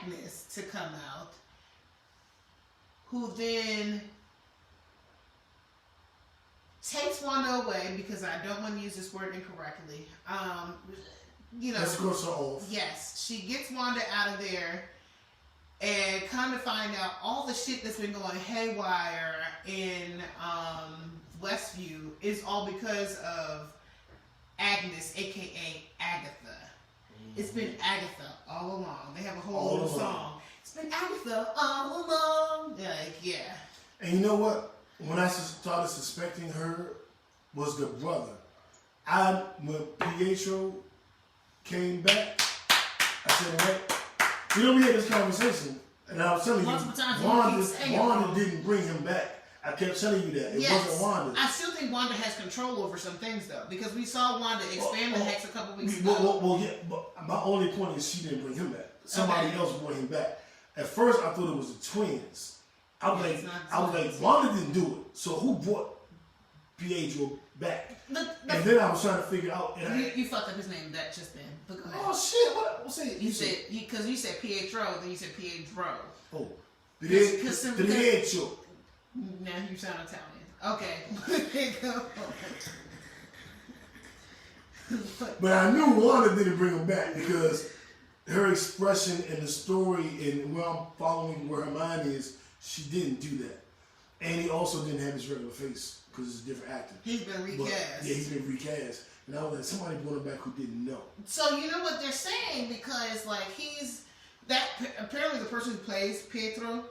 Agnes to come out, who then takes Wanda away, because I don't want to use this word incorrectly. You know, escorts her off. Yes, she gets Wanda out of there, and kind of find out all the shit that's been going haywire in Westview is all because of Agnes, aka Agatha. It's been Agatha all along. They have a whole little song. It's been Agatha all along. Like, yeah. And you know what? When I started suspecting her was the brother, when Pietro came back, I said, what? You know, we had this conversation, and I was telling you, Wanda didn't bring him back. I kept telling you that. It wasn't Wanda. I still think Wanda has control over some things, though, because we saw Wanda expand the hex a couple weeks ago. Well, yeah, but my only point is she didn't bring him back. Somebody else brought him back. At first, I thought it was the twins. I was like, Wanda didn't do it. So who brought Pietro back? And then I was trying to figure out. You fucked up his name just then. But go ahead. Oh shit! What say it? You said Pietro, then you said Pietro. Oh, Pietro. Now you sound Italian. Okay. But I knew Wanda didn't bring him back because her expression and the story and where I'm following where her mind is. She didn't do that. And he also didn't have his regular face because it's a different actor. He's been recast. He's been recast. And I was like, somebody brought him back who didn't know. So you know what they're saying, because like apparently the person who plays Pietro.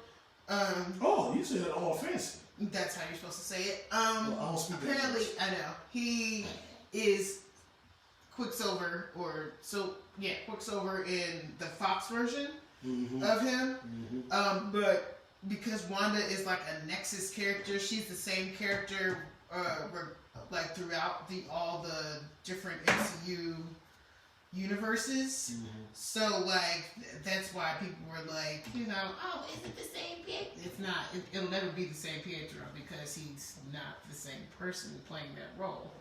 You said it all fancy. That's how you're supposed to say it. Well, I don't speak apparently, I know. He is Quicksilver Quicksilver in the Fox version of him. But because Wanda is like a Nexus character, she's the same character like throughout all the different MCU universes. Mm-hmm. So like that's why people were like, you know, oh, is it the same Pietro? It's not. It'll never be the same Pietro because he's not the same person playing that role.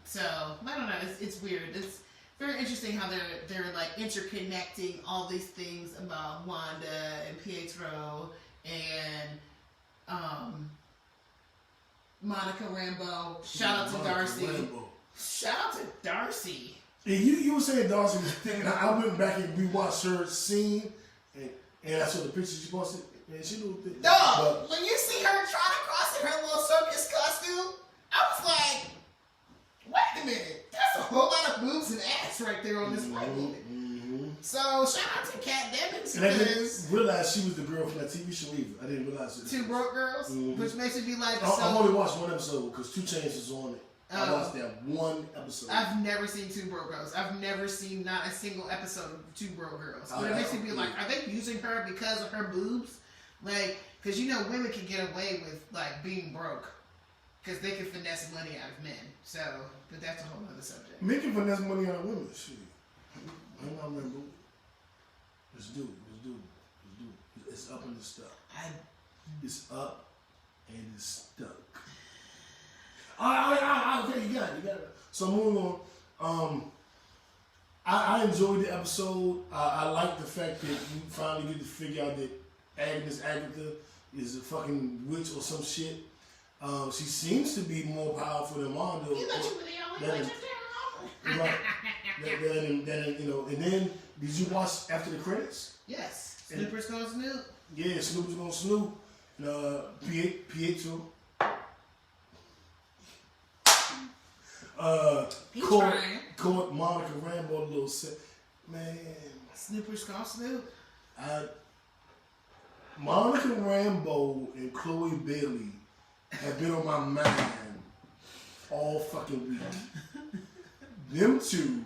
So I don't know. It's weird. It's very interesting how they're like interconnecting all these things about Wanda and Pietro and Monica Rambeau. Shout out to Darcy. Shout out to Darcy. Yeah, you were saying Darcy was thinking. I went back and rewatched her scene, and I saw the pictures she posted, and she looked. Dog, when you see her trying to cross in her little circus costume, I was like, wait a minute, that's a whole lot of boobs and ass right there on this white woman. Mm-hmm. So shout out to Kat Dennings. And I didn't realize she was the girl from that TV show either. I didn't realize it. Two Broke Girls, which makes it be like. I've only watched one episode because 2 Chainz was on it. I watched that one episode. I've never seen Two Broke Girls. I've never seen not a single episode of Two Broke Girls. But it makes me be like, are they using her because of her boobs? Like, because you know women can get away with like being broke because they can finesse money out of men. So, but that's a whole other subject. Men can finesse money out of women. Shit. I'm not remember. Let's do it. It's up and it's stuck. It's up and it's stuck. Okay, you got it. So moving on. I enjoyed the episode. I like the fact that you finally get to figure out that Agnes Agatha is a fucking witch or some shit. She seems to be more powerful than Mondo. You thought you were the only witch in town? Right. You know, and then did you watch after the credits? Yes. Snoopers gonna snoop. Yeah, Snoopers gonna snoop. Pietro. Court Monica Rambeau, little set. Man. Snoopers gonna snoop. Monica Rambeau and Chloe Bailey have been on my mind all fucking week. Them two.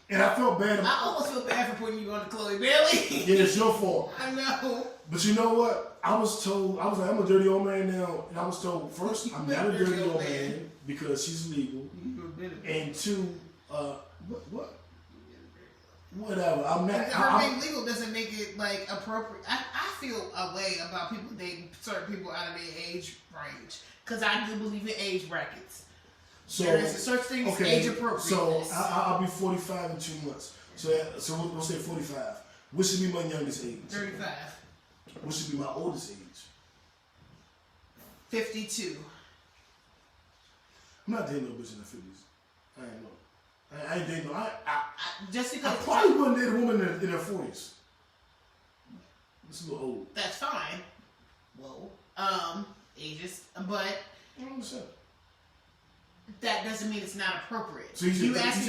And I felt bad about I almost feel bad for putting you on to Chloe Bailey. Yeah, it's your fault. I know. But you know what? I was like, I'm a dirty old man now. And I was told, first, I'm not a dirty old man because she's legal. And 2, what? Whatever. I'm not. Her being legal doesn't make it like appropriate. I feel a way about people dating certain people out of their age range because I do believe in age brackets. So there is a such thing as age appropriateness. So I'll be 45 in 2 months. So we'll say 45. What should be my youngest age? 35. What should be my oldest age? 52. I'm not dating no bitch in her 50s. I ain't know. I ain't dating no. Just because I probably wouldn't date a woman in her 40s. It's a little old. That's fine. Whoa. Ages, but that doesn't mean it's not appropriate. So you asked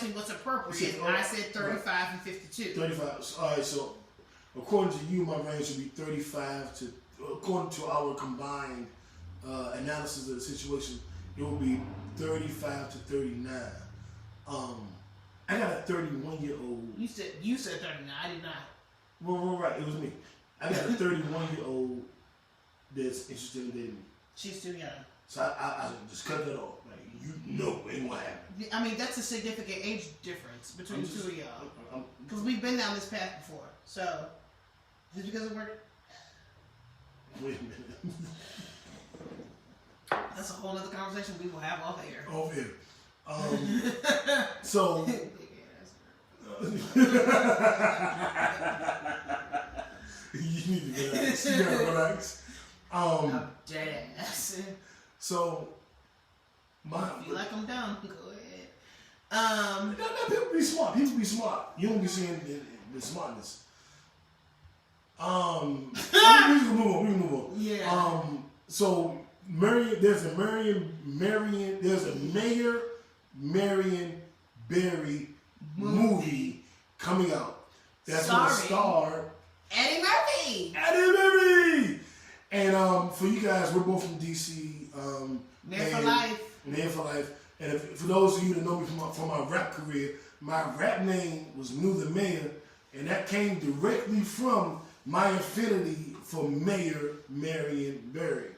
me what's appropriate, and I said 35 and 52. 35. All right. So according to you, my range would be 35 to. According to our combined analysis of the situation, it will be 35 to 39. I got a 31-year-old. You said 39. I did not. Well, right. It was me. I got a 31-year-old that's interested in dating me. She's too young. So I just cut that off. Like, you know ain't what happened. I mean, that's a significant age difference between the two of y'all. Because we've been down this path before. So, is it because of work? Wait a minute. That's a whole other conversation we will have off air. Off air. So. You need to relax. You gotta relax. I'm dead ass. So. I feel like I'm dumb. Go ahead. People be smart. People be smart. You don't be seeing the smartness. We can move on. Yeah. So there's a Mayor Marion Barry movie coming out. That's going to star Eddie Murphy. And for you guys, we're both from DC. Mayor for life. Mayor for life. And for those of you that know me from my rap career, my rap name was New the Mayor, and that came directly from my affinity for Mayor Marion Barry,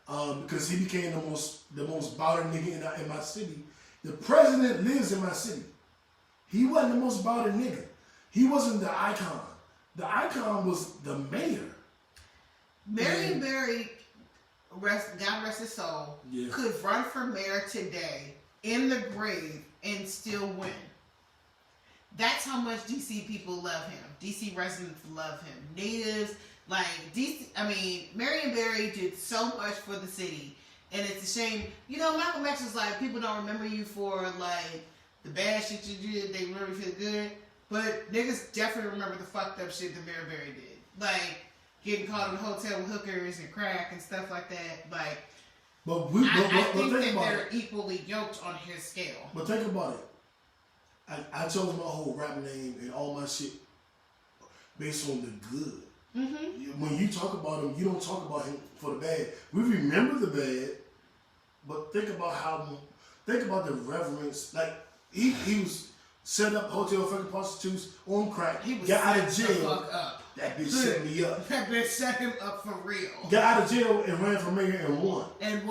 because he became the most bouter nigga in my city, The president lives in my city. He wasn't the most bothered nigga. He wasn't the icon. The icon was the mayor. Marion Barry, God rest his soul, could run for mayor today in the grave and still win. That's how much DC people love him. DC residents love him. Natives, like DC. I mean, Marion Barry did so much for the city, and it's a shame. You know, Malcolm X was like, people don't remember you for like the bad shit you did. They remember you for the good, but niggas definitely remember the fucked up shit that Marion Barry did, like getting caught in a hotel with hookers and crack and stuff like that. Like, I think that they're equally yoked on his scale. But think about it. I chose my whole rap name and all my shit based on the good. Mm-hmm. When you talk about him, you don't talk about him for the bad. We remember the bad, but think about the reverence. Like he was set up hotel fucking prostitutes on crack. He was got out of set jail. The fuck up. That bitch set me up. That bitch set him up for real. Got out of jail and ran for mayor and won.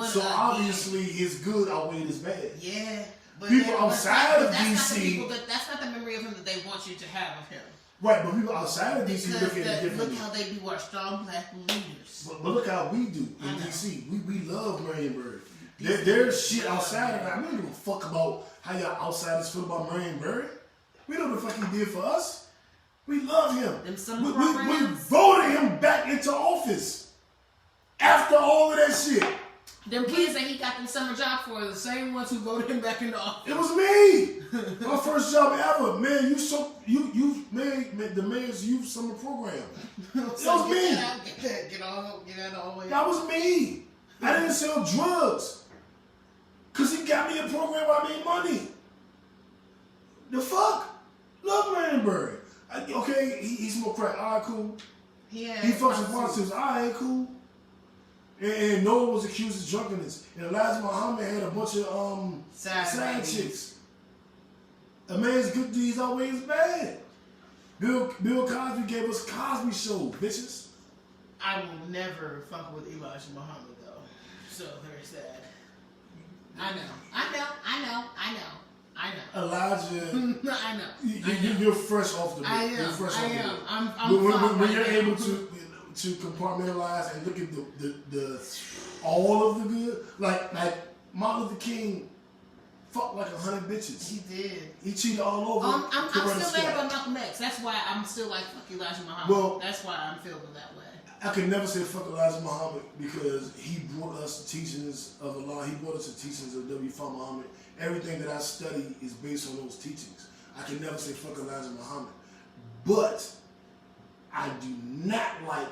So obviously his good outweighed his bad. Yeah. But people outside of DC, that's not the memory of him that they want you to have of him. Right, but people outside of DC look at it differently. Look how they do our strong black leaders. But look how we do in DC. We love Marion There's shit outside of that. We don't give a fuck about how y'all outsiders feel about Marion We know the fuck he did for us. We love him. We voted him back into office after all of that shit. Them kids that he got them summer jobs for are the same ones who voted him back into office. It was me. My first job ever. Man, you made the mayor's youth summer program. That was me. Get out all the way. That was me. I didn't sell drugs. Cause he got me a program where I made money. The fuck? Love Marion Okay, he smoked crack. Alright, cool. He fucks with prostitutes. Alright, cool. And Noah was accused of drunkenness. And Elijah Muhammad had a bunch of side chicks. A man's good deeds always bad. Bill Cosby gave us Cosby Show, bitches. I will never fuck with Elijah Muhammad though. So there's that. I know. Elijah. I know. You're fresh off the boat. I am. You're fresh I off am. the boat. When you're able to compartmentalize and look at the all of the good, like Martin Luther King fucked like 100 bitches. He did. He cheated all over. I'm still mad about Malcolm X. That's why I'm still like fuck Elijah Muhammad. Well, that's why I'm feeling that way. I could never say fuck Elijah Muhammad because he brought us the teachings of Allah. He brought us the teachings of W. Muhammad. Everything that I study is based on those teachings. I can never say fuck Elijah Muhammad. But I do not like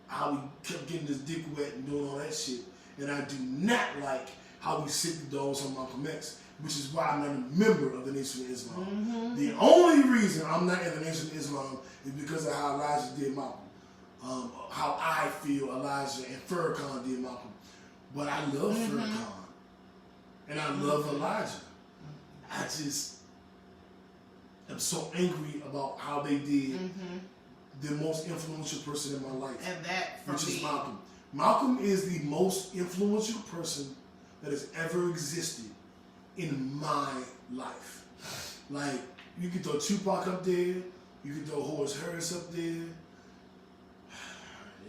how he kept getting his dick wet and doing all that shit. And I do not like how he sick the dogs on Malcolm X, which is why I'm not a member of the Nation of Islam. Mm-hmm. The only reason I'm not in the Nation of Islam is because of how Elijah did Malcolm. How I feel Elijah and Farrakhan did Malcolm. But I love Farrakhan. And I love Elijah. I just am so angry about how they did the most influential person in my life. And that for which me. Is Malcolm. Malcolm is the most influential person that has ever existed in my life. Like, you can throw Tupac up there, you can throw Horace Harris up there.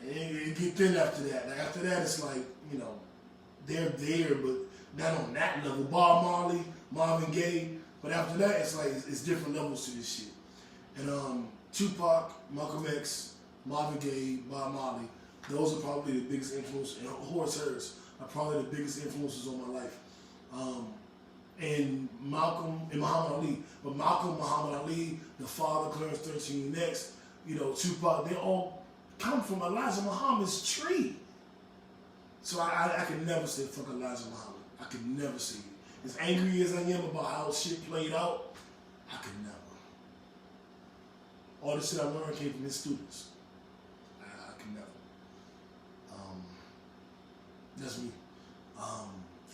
And get thin after that. Like after that, it's like, you know, they're there, but not on that level. Bob Marley, Marvin Gaye. But after that, it's like, it's different levels to this shit. And Tupac, Malcolm X, Marvin Gaye, Bob Marley, those are probably the biggest influences. And Horace Harris are probably the biggest influences on my life. And Malcolm and Muhammad Ali. But Malcolm, Muhammad Ali, the father, Clarence 13 Next, you know, Tupac, they all come from Elijah Muhammad's tree. So I can never say fuck Elijah Muhammad. I could never say it. As angry as I am about how shit played out, I could never. All the shit I learned came from his students. I could never. That's me.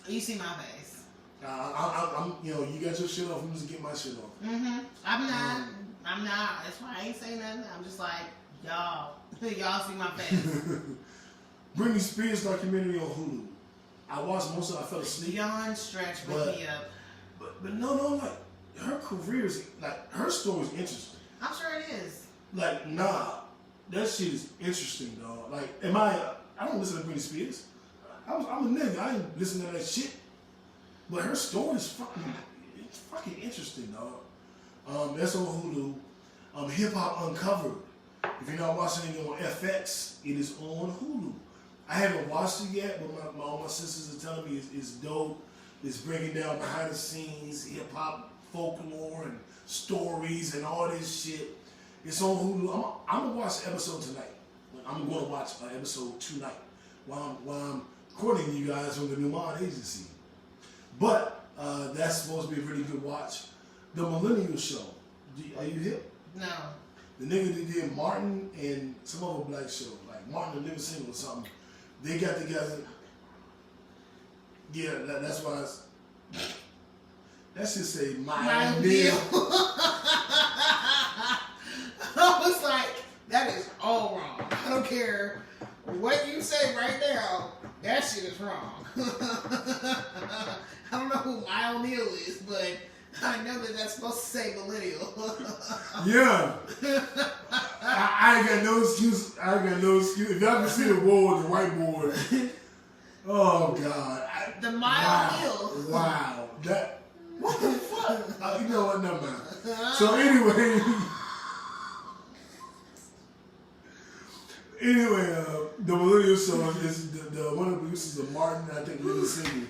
You see my face. I'm, you know, you got your shit off, I'm just get my shit off. I'm not. That's why I ain't saying nothing. I'm just like, y'all see my face. Britney Spears documentary on Hulu. I watched most of it. I fell asleep. Yawn stretch wake me up. But no, like her career is like her story is interesting. I'm sure it is. Like that shit is interesting, dog. Like, I don't listen to Britney Spears. I'm a nigga. I ain't listening to that shit. But her story is fucking interesting, dog. That's on Hulu. Hip Hop Uncovered. If you're not watching it on FX, it is on Hulu. I haven't watched it yet, but all my sisters are telling me it's dope. It's breaking down behind the scenes, hip hop folklore and stories and all this shit. It's on Hulu. I'm gonna watch the episode tonight. I'm gonna watch episode tonight while I'm recording you guys from the New Mod Agency. But that's supposed to be a really good watch. The Millennial Show. Are you hip? No. The nigga that did Martin and some other black show, like Martin and Living Single or something, they got together. Yeah, that's why that should say my meal. I was like, that is all wrong. I don't care what you say right now. That shit is wrong. I don't know who my O'Neal is, but I know that that's supposed to say millennial. Yeah. I ain't got no excuse. If y'all can see the board, the whiteboard. Oh, God. The my O'Neal. Wow. What the fuck? You know what? Never mind. So anyway. The Millennial Show is the one of the producers of Martin, I think, Living Single.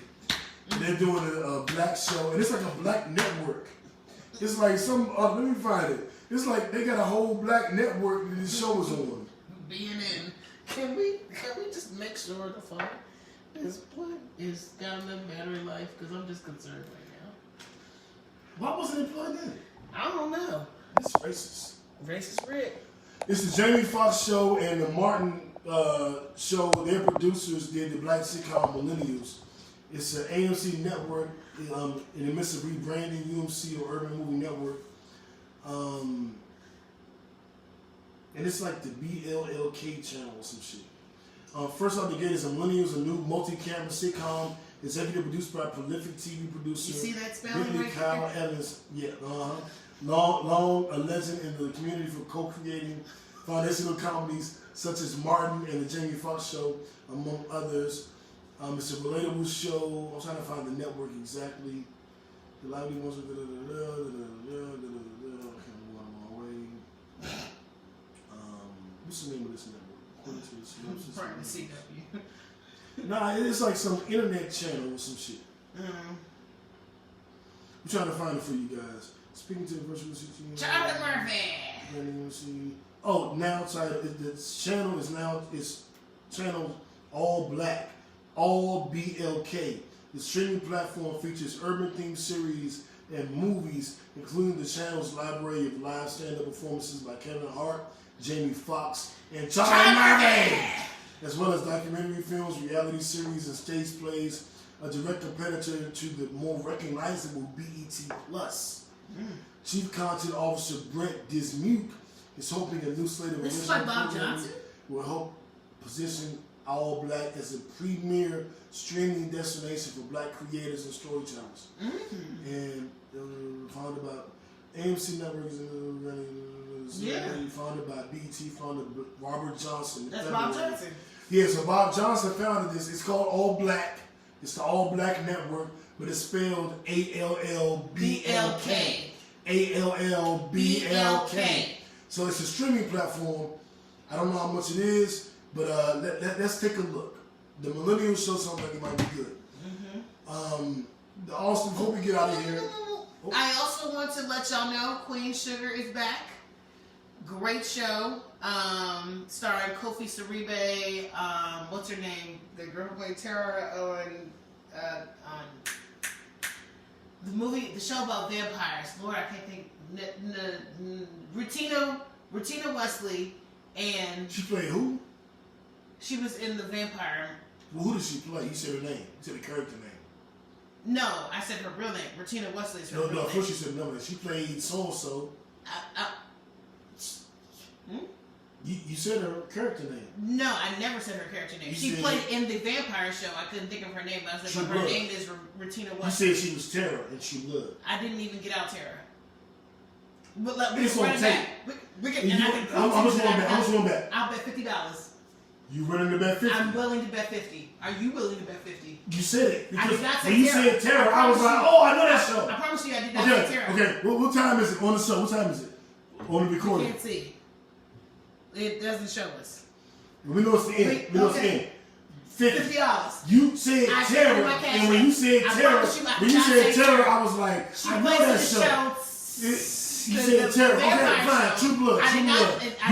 They're doing a black show, and it's like a black network. It's like let me find it. It's like they got a whole black network that this show is on. BNN. Can we just make sure the phone is got enough battery life? Because I'm just concerned right now. Why wasn't it plugged in? I don't know. It's racist. Racist Rick. It's the Jamie Foxx show and the Martin show. Their producers did the black sitcom Millennials. It's an AMC network in the midst of rebranding UMC or Urban Movie Network. And it's like the BLLK channel or some shit. First out the gate is Millennials, a new multi-camera sitcom executive produced by prolific TV producer. You see that spelling right Kyle there? Evans. Yeah, long a legend in the community for co-creating foundational comedies such as Martin and the Jamie Foxx Show, among others. It's a relatable show. I'm trying to find the network exactly. The lively ones. I can't move on my way. What's the name of this network? According to the synopsis. Probably CW. Nah, it's like some internet channel or some shit. I'm trying to find it for you guys. Speaking to the virtual CT. Charlie Murphy. Oh, now the channel is now channel all black, all BLK. The streaming platform features urban themed series and movies, including the channel's library of live stand-up performances by Kevin Hart, Jamie Foxx, and Charlie Murphy, as well as documentary films, reality series, and stage plays. A direct competitor to the more recognizable BET Plus. Chief Content Officer Brent Dismuke is hoping a new slate of this is like Bob Johnson will help position All Black as a premier streaming destination for black creators and storytellers. And founded by AMC Network, founded by BET, founded by Robert Johnson. That's Bob Johnson. Yeah, so Bob Johnson founded this. It's called All Black. It's the All Black Network, but it's spelled ALLBLK. ALLBLK. So it's a streaming platform. I don't know how much it is, but let's take a look. The Millennial Show sounds like it might be good. Also, before we get out of here, I also want to let y'all know Queen Sugar is back. Great show. Starring Kofi Siriboe. What's her name? The girl who played Tara on the movie, the show about vampires. Lord, I can't think. Rutina Wesley, and she played who? She was in the vampire. Well, who did she play? You said her name. You said the character name. No, I said her real name. Rutina Wesley is her real name. No, first you said no. She played so-and-so. You said her character name. No, I never said her character name. She played in the vampire show. I couldn't think of her name. I was like, her name is Retina what? You said she was Tara and she Blood. I didn't even get out Tara. But look, it's on tape. We can, and I can I'm just going back. I'll bet $50. You willing to bet 50? I'm willing to bet 50. Are you willing to bet 50? You said it. I did not say when you said Tara, I was like, oh, I know that show. I promise you I did not say Tara. Okay, what time is it on the show? What time is it? On the recording? We can't see. It doesn't show us. We know it's the end. We know it's the end. $50. You said Tara, and when you said Tara, I was like, I know that show. You said Tara. Okay, fine. True Blood.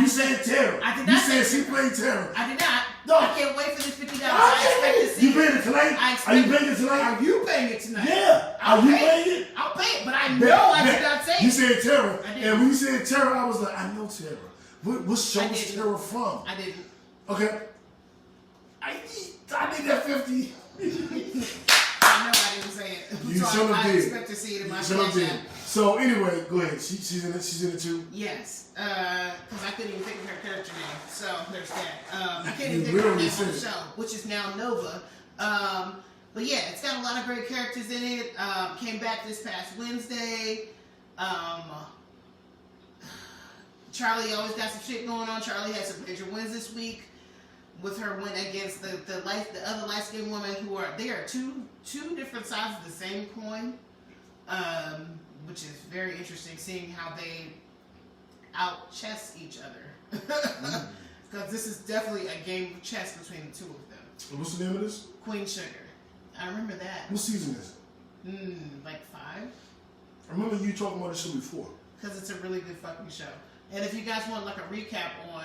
You said Tara. I did not. You said she played Tara. I did not. No. I can't wait for this $50. I expect to see. You paying it tonight? Are you paying it tonight? Are you paying it tonight? Yeah. Are you paying it? I'll pay it, but I know I did not say it. You said Tara, and when you said Tara, I was like, I know Tara. What show is Tara from? I didn't. Okay. I need that 50. I know I didn't say it. You should have did. I expect to see it in my Snapchat. So anyway, go ahead. She's in it. She's in it too. Yes, because I couldn't even think of her character name. So there's that. I can't even think of her name on the show, which is now Nova. But yeah, it's got a lot of great characters in it. Came back this past Wednesday. Charlie always got some shit going on. Charlie had some major wins this week with her win against the other light-skinned woman they are two different sides of the same coin. Which is very interesting, seeing how they out-chess each other. Because this is definitely a game of chess between the two of them. What's the name of this? Queen Sugar. I remember that. What season is it? Like 5. I remember you talking about this show before. Because it's a really good fucking show. And if you guys want like a recap on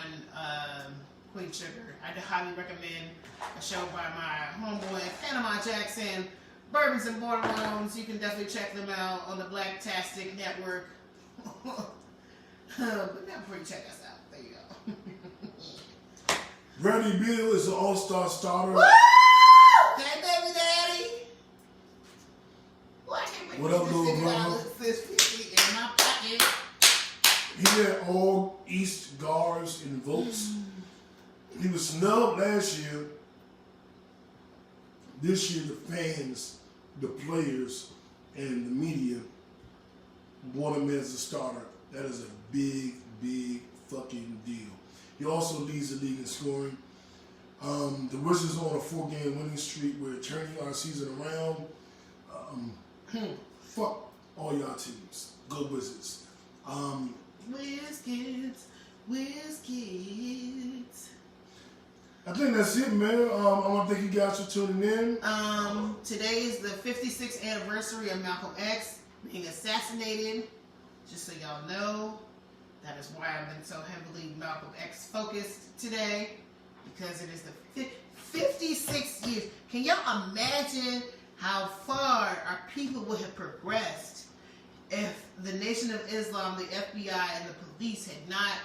Queen Sugar, I highly recommend a show by my homeboy Panama Jackson, Bourbons and Borderlands. You can definitely check them out on the Blacktastic Network. But now before you check us out, there you go. Brady Bill is an all-star starter. Woo! Hey, baby daddy. Well, I can't wait what up, little brother? This $50 in my pocket. He had all East guards and votes. He was snubbed last year. This year, the fans, the players, and the media want him as a starter. That is a big, big fucking deal. He also leads the league in scoring. The Wizards are on a 4-game winning streak. We're turning our season around. Fuck all y'all teams. Go Wizards. Whiz kids. I think that's it, man. I want to thank you guys for tuning in. Today is the 56th anniversary of Malcolm X being assassinated. Just so y'all know, that is why I've been so heavily Malcolm X focused today, because it is the 56 years. Can y'all imagine how far our people would have progressed if the Nation of Islam, the FBI, and the police had not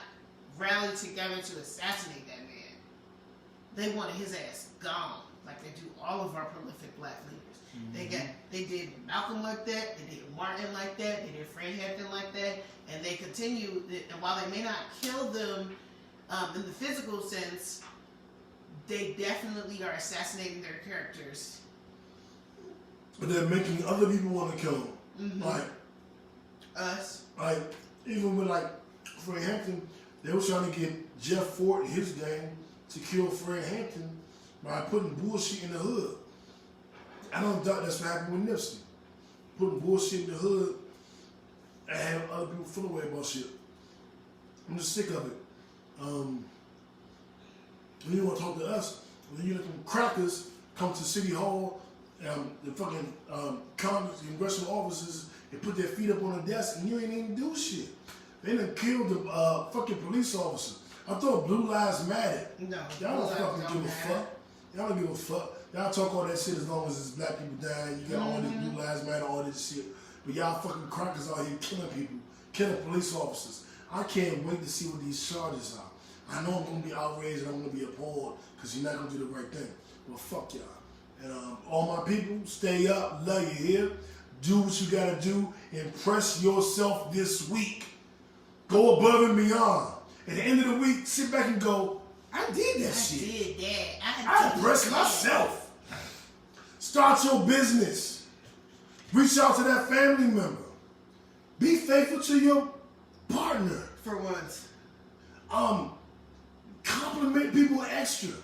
rallied together to assassinate that man? They wanted his ass gone, like they do all of our prolific black leaders. Mm-hmm. They did Malcolm like that, they did Martin like that, they did Fred Hampton like that, and they continue. And while they may not kill them in the physical sense, they definitely are assassinating their characters. But they're making other people want to kill them. Mm-hmm. Like us. Like even with like Fred Hampton, they were trying to get Jeff Fort and his gang to kill Fred Hampton by putting bullshit in the hood. I don't doubt that's what happened with Nipsey. Putting bullshit in the hood and having other people feel away about shit. I'm just sick of it. When you want to talk to us, when you let them crackers come to City Hall, the fucking Congress, congressional offices, and put their feet up on the desk, and you ain't even do shit. They done killed the fucking police officer. I thought Blue Lives Matter. No, y'all don't fucking give a fuck. Y'all don't give a fuck. Y'all talk all that shit as long as it's black people dying. You got all this Blue Lives Matter, all this shit. But y'all fucking crackers out here killing people, killing police officers. I can't wait to see what these charges are. I know I'm going to be outraged and I'm going to be appalled because you're not going to do the right thing. Well, fuck y'all. And all my people, stay up, love you here. Do what you got to do. Impress yourself this week. Go above and beyond. At the end of the week, sit back and go, I did that shit. I did that. I impressed myself. Start your business. Reach out to that family member. Be faithful to your partner. For once. Compliment people extra.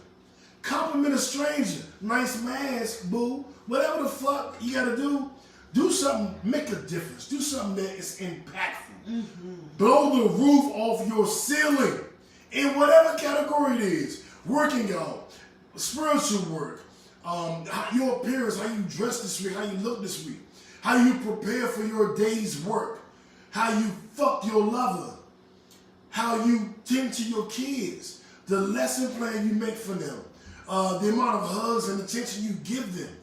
Compliment a stranger. Nice mask, boo. Whatever the fuck you gotta do, do something, make a difference. Do something that is impactful. Blow the roof off your ceiling in whatever category it is. Working out, spiritual work, your appearance, how you dress this week, how you look this week, how you prepare for your day's work, how you fuck your lover, how you tend to your kids, the lesson plan you make for them, the amount of hugs and attention you give them.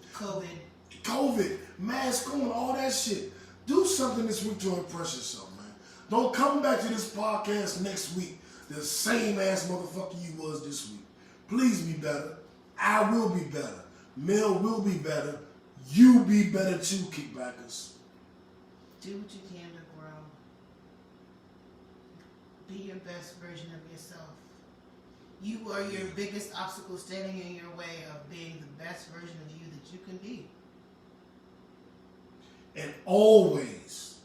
COVID, mask on, all that shit. Do something this week to impress yourself, man. Don't come back to this podcast next week the same ass motherfucker you was this week. Please be better. I will be better. Mel will be better. You be better too, kickbackers. Do what you can to grow. Be your best version of yourself. You are your biggest obstacle standing in your way of being the best version of you that you can be. And always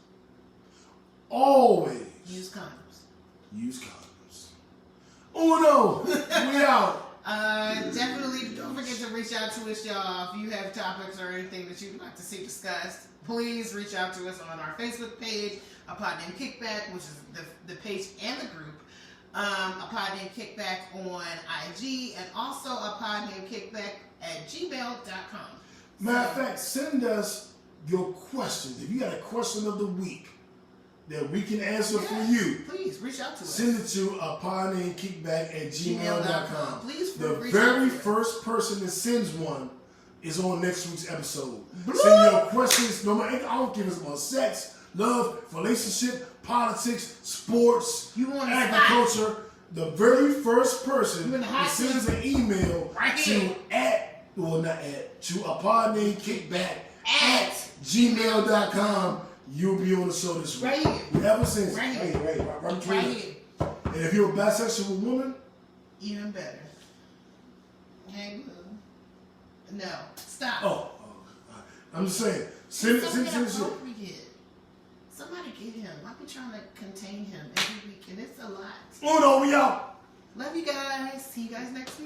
use condoms. Use condoms. Uno, we out. Definitely don't forget to reach out to us, y'all. If you have topics or anything that you'd like to see discussed, please reach out to us on our Facebook page, A Pod Named Kickback, which is the page and the group. A Pod Named Kickback on IG, and also A Pod Named Kickback at gmail.com. Matter of fact, send us your questions. If you got a question of the week that we can answer for you, please reach out to us. Send it to a pod named kickback at gmail.com. Please the reach very out first person that sends one is on next week's episode. Send your questions. No matter, I don't give us about sex, love, relationship, politics, sports, agriculture. The very first person that sends an email to a pod named kickback at gmail.com. You'll be on the show this week. Right here. Ever since. Right here. Right here. And if you're a bisexual woman, even better. Hey, boo. No. Stop. I'm just saying. Send it. Somebody get him. I've been trying to contain him every week, and it's a lot. Uno, we out. Love you guys. See you guys next week.